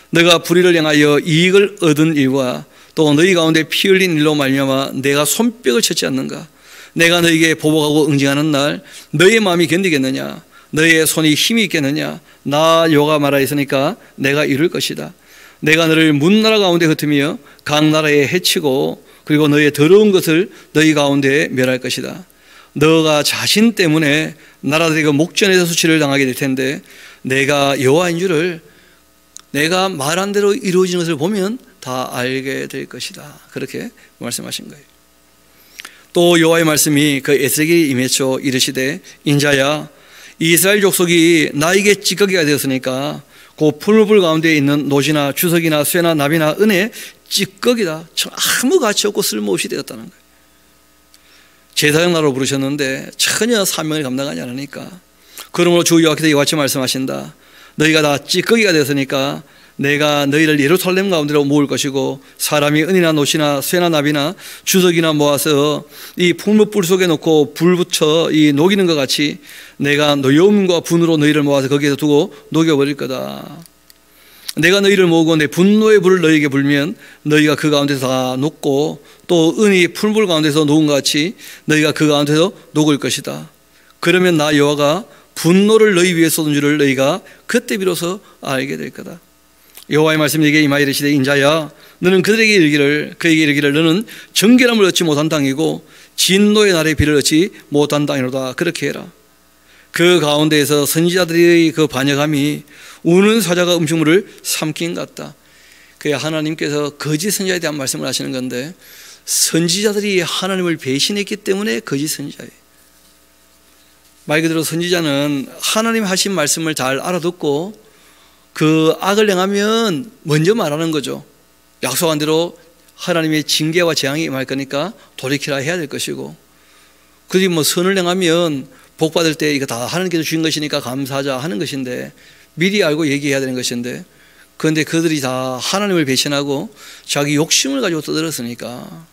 A: 너가 불의를 행하여 이익을 얻은 일과 또 너희 가운데 피 흘린 일로 말미암아 내가 손뼉을 쳤지 않는가. 내가 너에게 보복하고 응징하는 날 너의 마음이 견디겠느냐. 너의 손이 힘이 있겠느냐. 나 여호와가 말하였으니까 내가 이룰 것이다. 내가 너를 문나라 가운데 흩으며 각 나라에 해치고 그리고 너의 더러운 것을 너희 가운데 멸할 것이다. 너가 자신 때문에 나라들이 그 목전에서 수치를 당하게 될 텐데 내가 여호와인 줄을 내가 말한 대로 이루어지는 것을 보면 다 알게 될 것이다. 그렇게 말씀하신 거예요. 또 여호와의 말씀이 그 에스겔에 임했죠. 이르시되 인자야 이스라엘 족속이 나에게 찌꺼기가 되었으니까 그 풀물 가운데 있는 노지나 주석이나 쇠나 납이나 은에 찌꺼기다. 아무 가치 없고 쓸모없이 되었다는 거예요. 제사장 나라로 부르셨는데 전혀 사명을 감당하지 않으니까 그러므로 주 여호와께서 이와 같이 말씀하신다. 너희가 다 찌꺼기가 되었으니까 내가 너희를 예루살렘 가운데로 모을 것이고 사람이 은이나 노시나 쇠나 납이나 주석이나 모아서 이 풀무불 속에 놓고 불 붙여 이 녹이는 것 같이 내가 노여움과 분으로 너희를 모아서 거기에서 두고 녹여버릴 거다. 내가 너희를 모으고 내 분노의 불을 너희에게 불면 너희가 그 가운데서 다 녹고 또 은이 풀물 가운데서 녹은 것 같이 너희가 그 가운데서 녹을 것이다. 그러면 나 여호와가 분노를 너희 위에 쏟은 줄을 너희가 그때 비로소 알게 될 거다. 여호와의 말씀이 내게 임하여 이르시되 인자야 너는 그에게 이르기를 너는 정결함을 얻지 못한 땅이고 진노의 날에 비를 얻지 못한 땅이로다. 그렇게 해라. 그 가운데에서 선지자들의 그 반역함이 우는 사자가 음식물을 삼킨 것 같다. 그게 하나님께서 거짓 선지자에 대한 말씀을 하시는 건데 선지자들이 하나님을 배신했기 때문에 거짓 선지자예요. 말 그대로 선지자는 하나님 하신 말씀을 잘 알아듣고 그 악을 행하면 먼저 말하는 거죠. 약속한 대로 하나님의 징계와 재앙이 임할 거니까 돌이키라 해야 될 것이고 그들이 뭐 선을 행하면 복 받을 때 이거 다 하나님께서 주신 것이니까 감사하자 하는 것인데 미리 알고 얘기해야 되는 것인데 그런데 그들이 다 하나님을 배신하고 자기 욕심을 가지고 떠들었으니까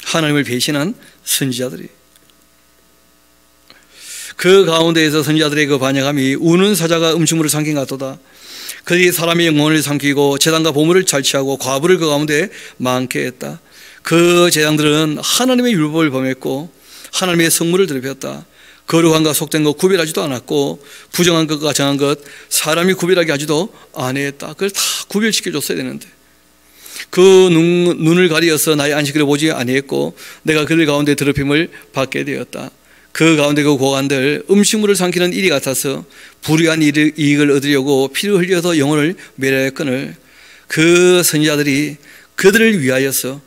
A: 하나님을 배신한 선지자들이 그 가운데에서 선지자들의 그 반역함이 우는 사자가 음식물을 삼킨 것 같도다. 그들이 사람의 영혼을 삼키고 재단과 보물을 잘취하고 과부를 그 가운데 많게 했다. 그 재단들은 하나님의 율법을 범했고 하나님의 성물을 더럽혔다. 거룩한과 속된 것 구별하지도 않았고 부정한 것과 정한 것 사람이 구별하게 하지도 아니했다. 그걸 다 구별시켜줬어야 되는데 그 눈을 가리어서 나의 안식일을 보지 아니했고 내가 그들 가운데 더럽힘을 받게 되었다. 그 가운데 그 고관들 음식물을 삼키는 일이 같아서 불의한 이익을 얻으려고 피를 흘려서 영혼을 멸하였거늘 그 선지자들이 그들을 위하여서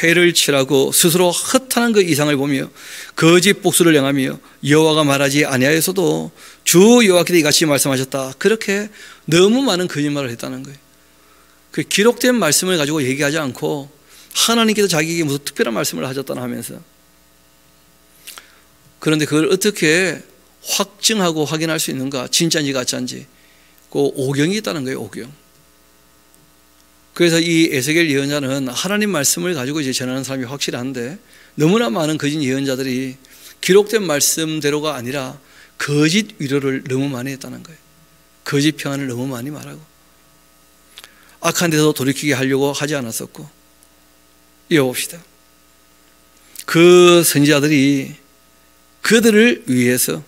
A: 회를 칠하고 스스로 허탄한 그 이상을 보며 거짓 복수를 행하며 여호와가 말하지 아니하여서도 주 여호와께서 이같이 말씀하셨다. 그렇게 너무 많은 거짓말을 했다는 거예요. 그 기록된 말씀을 가지고 얘기하지 않고 하나님께서 자기에게 무슨 특별한 말씀을 하셨다나 하면서 그런데 그걸 어떻게 확증하고 확인할 수 있는가? 진짜인지 가짜인지. 그 오경이 있다는 거예요. 오경. 그래서 이 에스겔 예언자는 하나님 말씀을 가지고 이제 전하는 사람이 확실한데 너무나 많은 거짓 예언자들이 기록된 말씀대로가 아니라 거짓 위로를 너무 많이 했다는 거예요. 거짓 평안을 너무 많이 말하고 악한 데서 돌이키게 하려고 하지 않았었고 이어봅시다. 그 선지자들이 그들을 위해서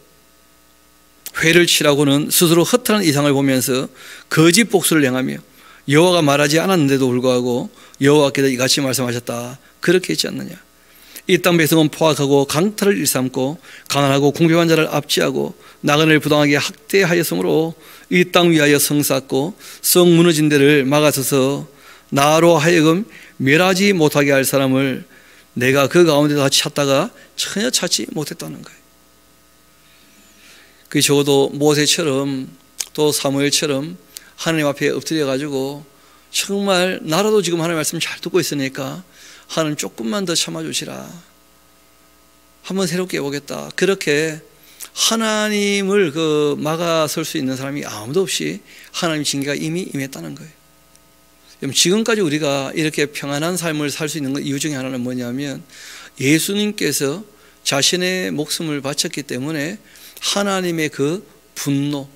A: 회를 치라고는 스스로 허탈한 이상을 보면서 거짓 복수를 행하며 여호와가 말하지 않았는데도 불구하고 여호와께서 이같이 말씀하셨다 그렇게 했지 않느냐. 이 땅 백성은 포악하고 강탈을 일삼고 가난하고 궁핍한 자를 압제하고 나그네를 부당하게 학대하였으므로 이 땅 위하여 성 쌓고 성 무너진 데를 막아서서 나로 하여금 멸하지 못하게 할 사람을 내가 그 가운데다 찾다가 전혀 찾지 못했다는 거예요. 그 적어도 모세처럼 또 사무엘처럼 하나님 앞에 엎드려 가지고 정말 나라도 지금 하나님 말씀 잘 듣고 있으니까 하나님 조금만 더 참아주시라, 한번 새롭게 해보겠다, 그렇게 하나님을 막아설 수 있는 사람이 아무도 없이 하나님 징계가 이미 임했다는 거예요. 지금까지 우리가 이렇게 평안한 삶을 살 수 있는 이유 중에 하나는 뭐냐면 예수님께서 자신의 목숨을 바쳤기 때문에 하나님의 그 분노,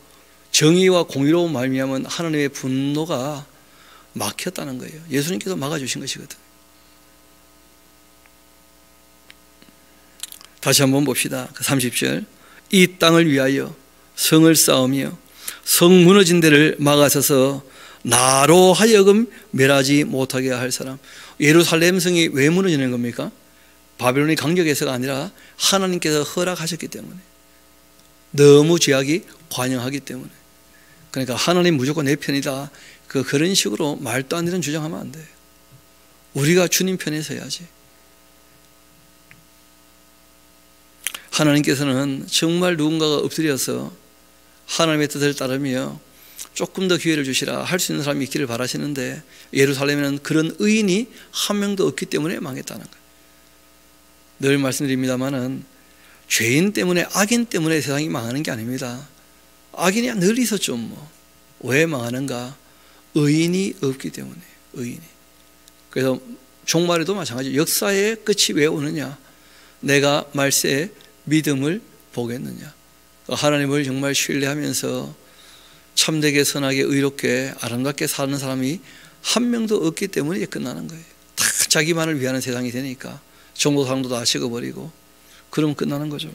A: 정의와 공의로 말미암은 하나님의 분노가 막혔다는 거예요. 예수님께서 막아주신 것이거든. 다시 한번 봅시다. 30절. 이 땅을 위하여 성을 쌓으며 성 무너진 데를 막아서서 나로 하여금 멸하지 못하게 할 사람. 예루살렘 성이 왜 무너지는 겁니까? 바벨론이 강력해서가 아니라 하나님께서 허락하셨기 때문에, 너무 죄악이 관영하기 때문에. 그러니까 하나님 무조건 내 편이다, 그런 식으로 말도 안 되는 주장하면 안 돼요. 우리가 주님 편에 서야지. 하나님께서는 정말 누군가가 엎드려서 하나님의 뜻을 따르며 조금 더 기회를 주시라 할 수 있는 사람이 있기를 바라시는데 예루살렘에는 그런 의인이 한 명도 없기 때문에 망했다는 거예요. 늘 말씀드립니다마는 죄인 때문에, 악인 때문에 세상이 망하는 게 아닙니다. 악인이 늘 있었죠. 왜 망하는가? 의인이 없기 때문에. 의인이. 그래서 종말에도 마찬가지. 역사의 끝이 왜 오느냐? 내가 말세에 믿음을 보겠느냐? 하나님을 정말 신뢰하면서 참되게 선하게 의롭게 아름답게 사는 사람이 한 명도 없기 때문에 이제 끝나는 거예요. 다 자기만을 위하는 세상이 되니까 정도 사람도 다 식어버리고 그러면 끝나는 거죠.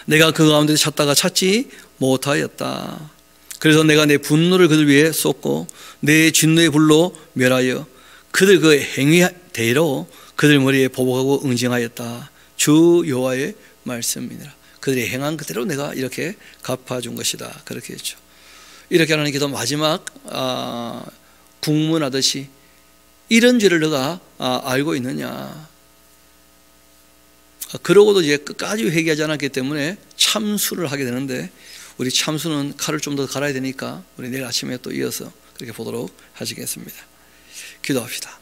A: 내가 그 가운데 찾다가 찾지 못하였다. 그래서 내가 내 분노를 그들 위해 쏟고 내 진노의 불로 멸하여 그들 그 행위대로 그들 머리에 보복하고 응징하였다. 주 여호와의 말씀이니라. 그들이 행한 그대로 내가 이렇게 갚아준 것이다. 그렇게 했죠. 이렇게 하나님께서 마지막 국문하듯이 이런 죄를 너가 알고 있느냐. 그러고도 이제 끝까지 회개하지 않았기 때문에 참수를 하게 되는데, 우리 참수는 칼을 좀 더 갈아야 되니까 우리 내일 아침에 또 이어서 그렇게 보도록 하시겠습니다. 기도합시다.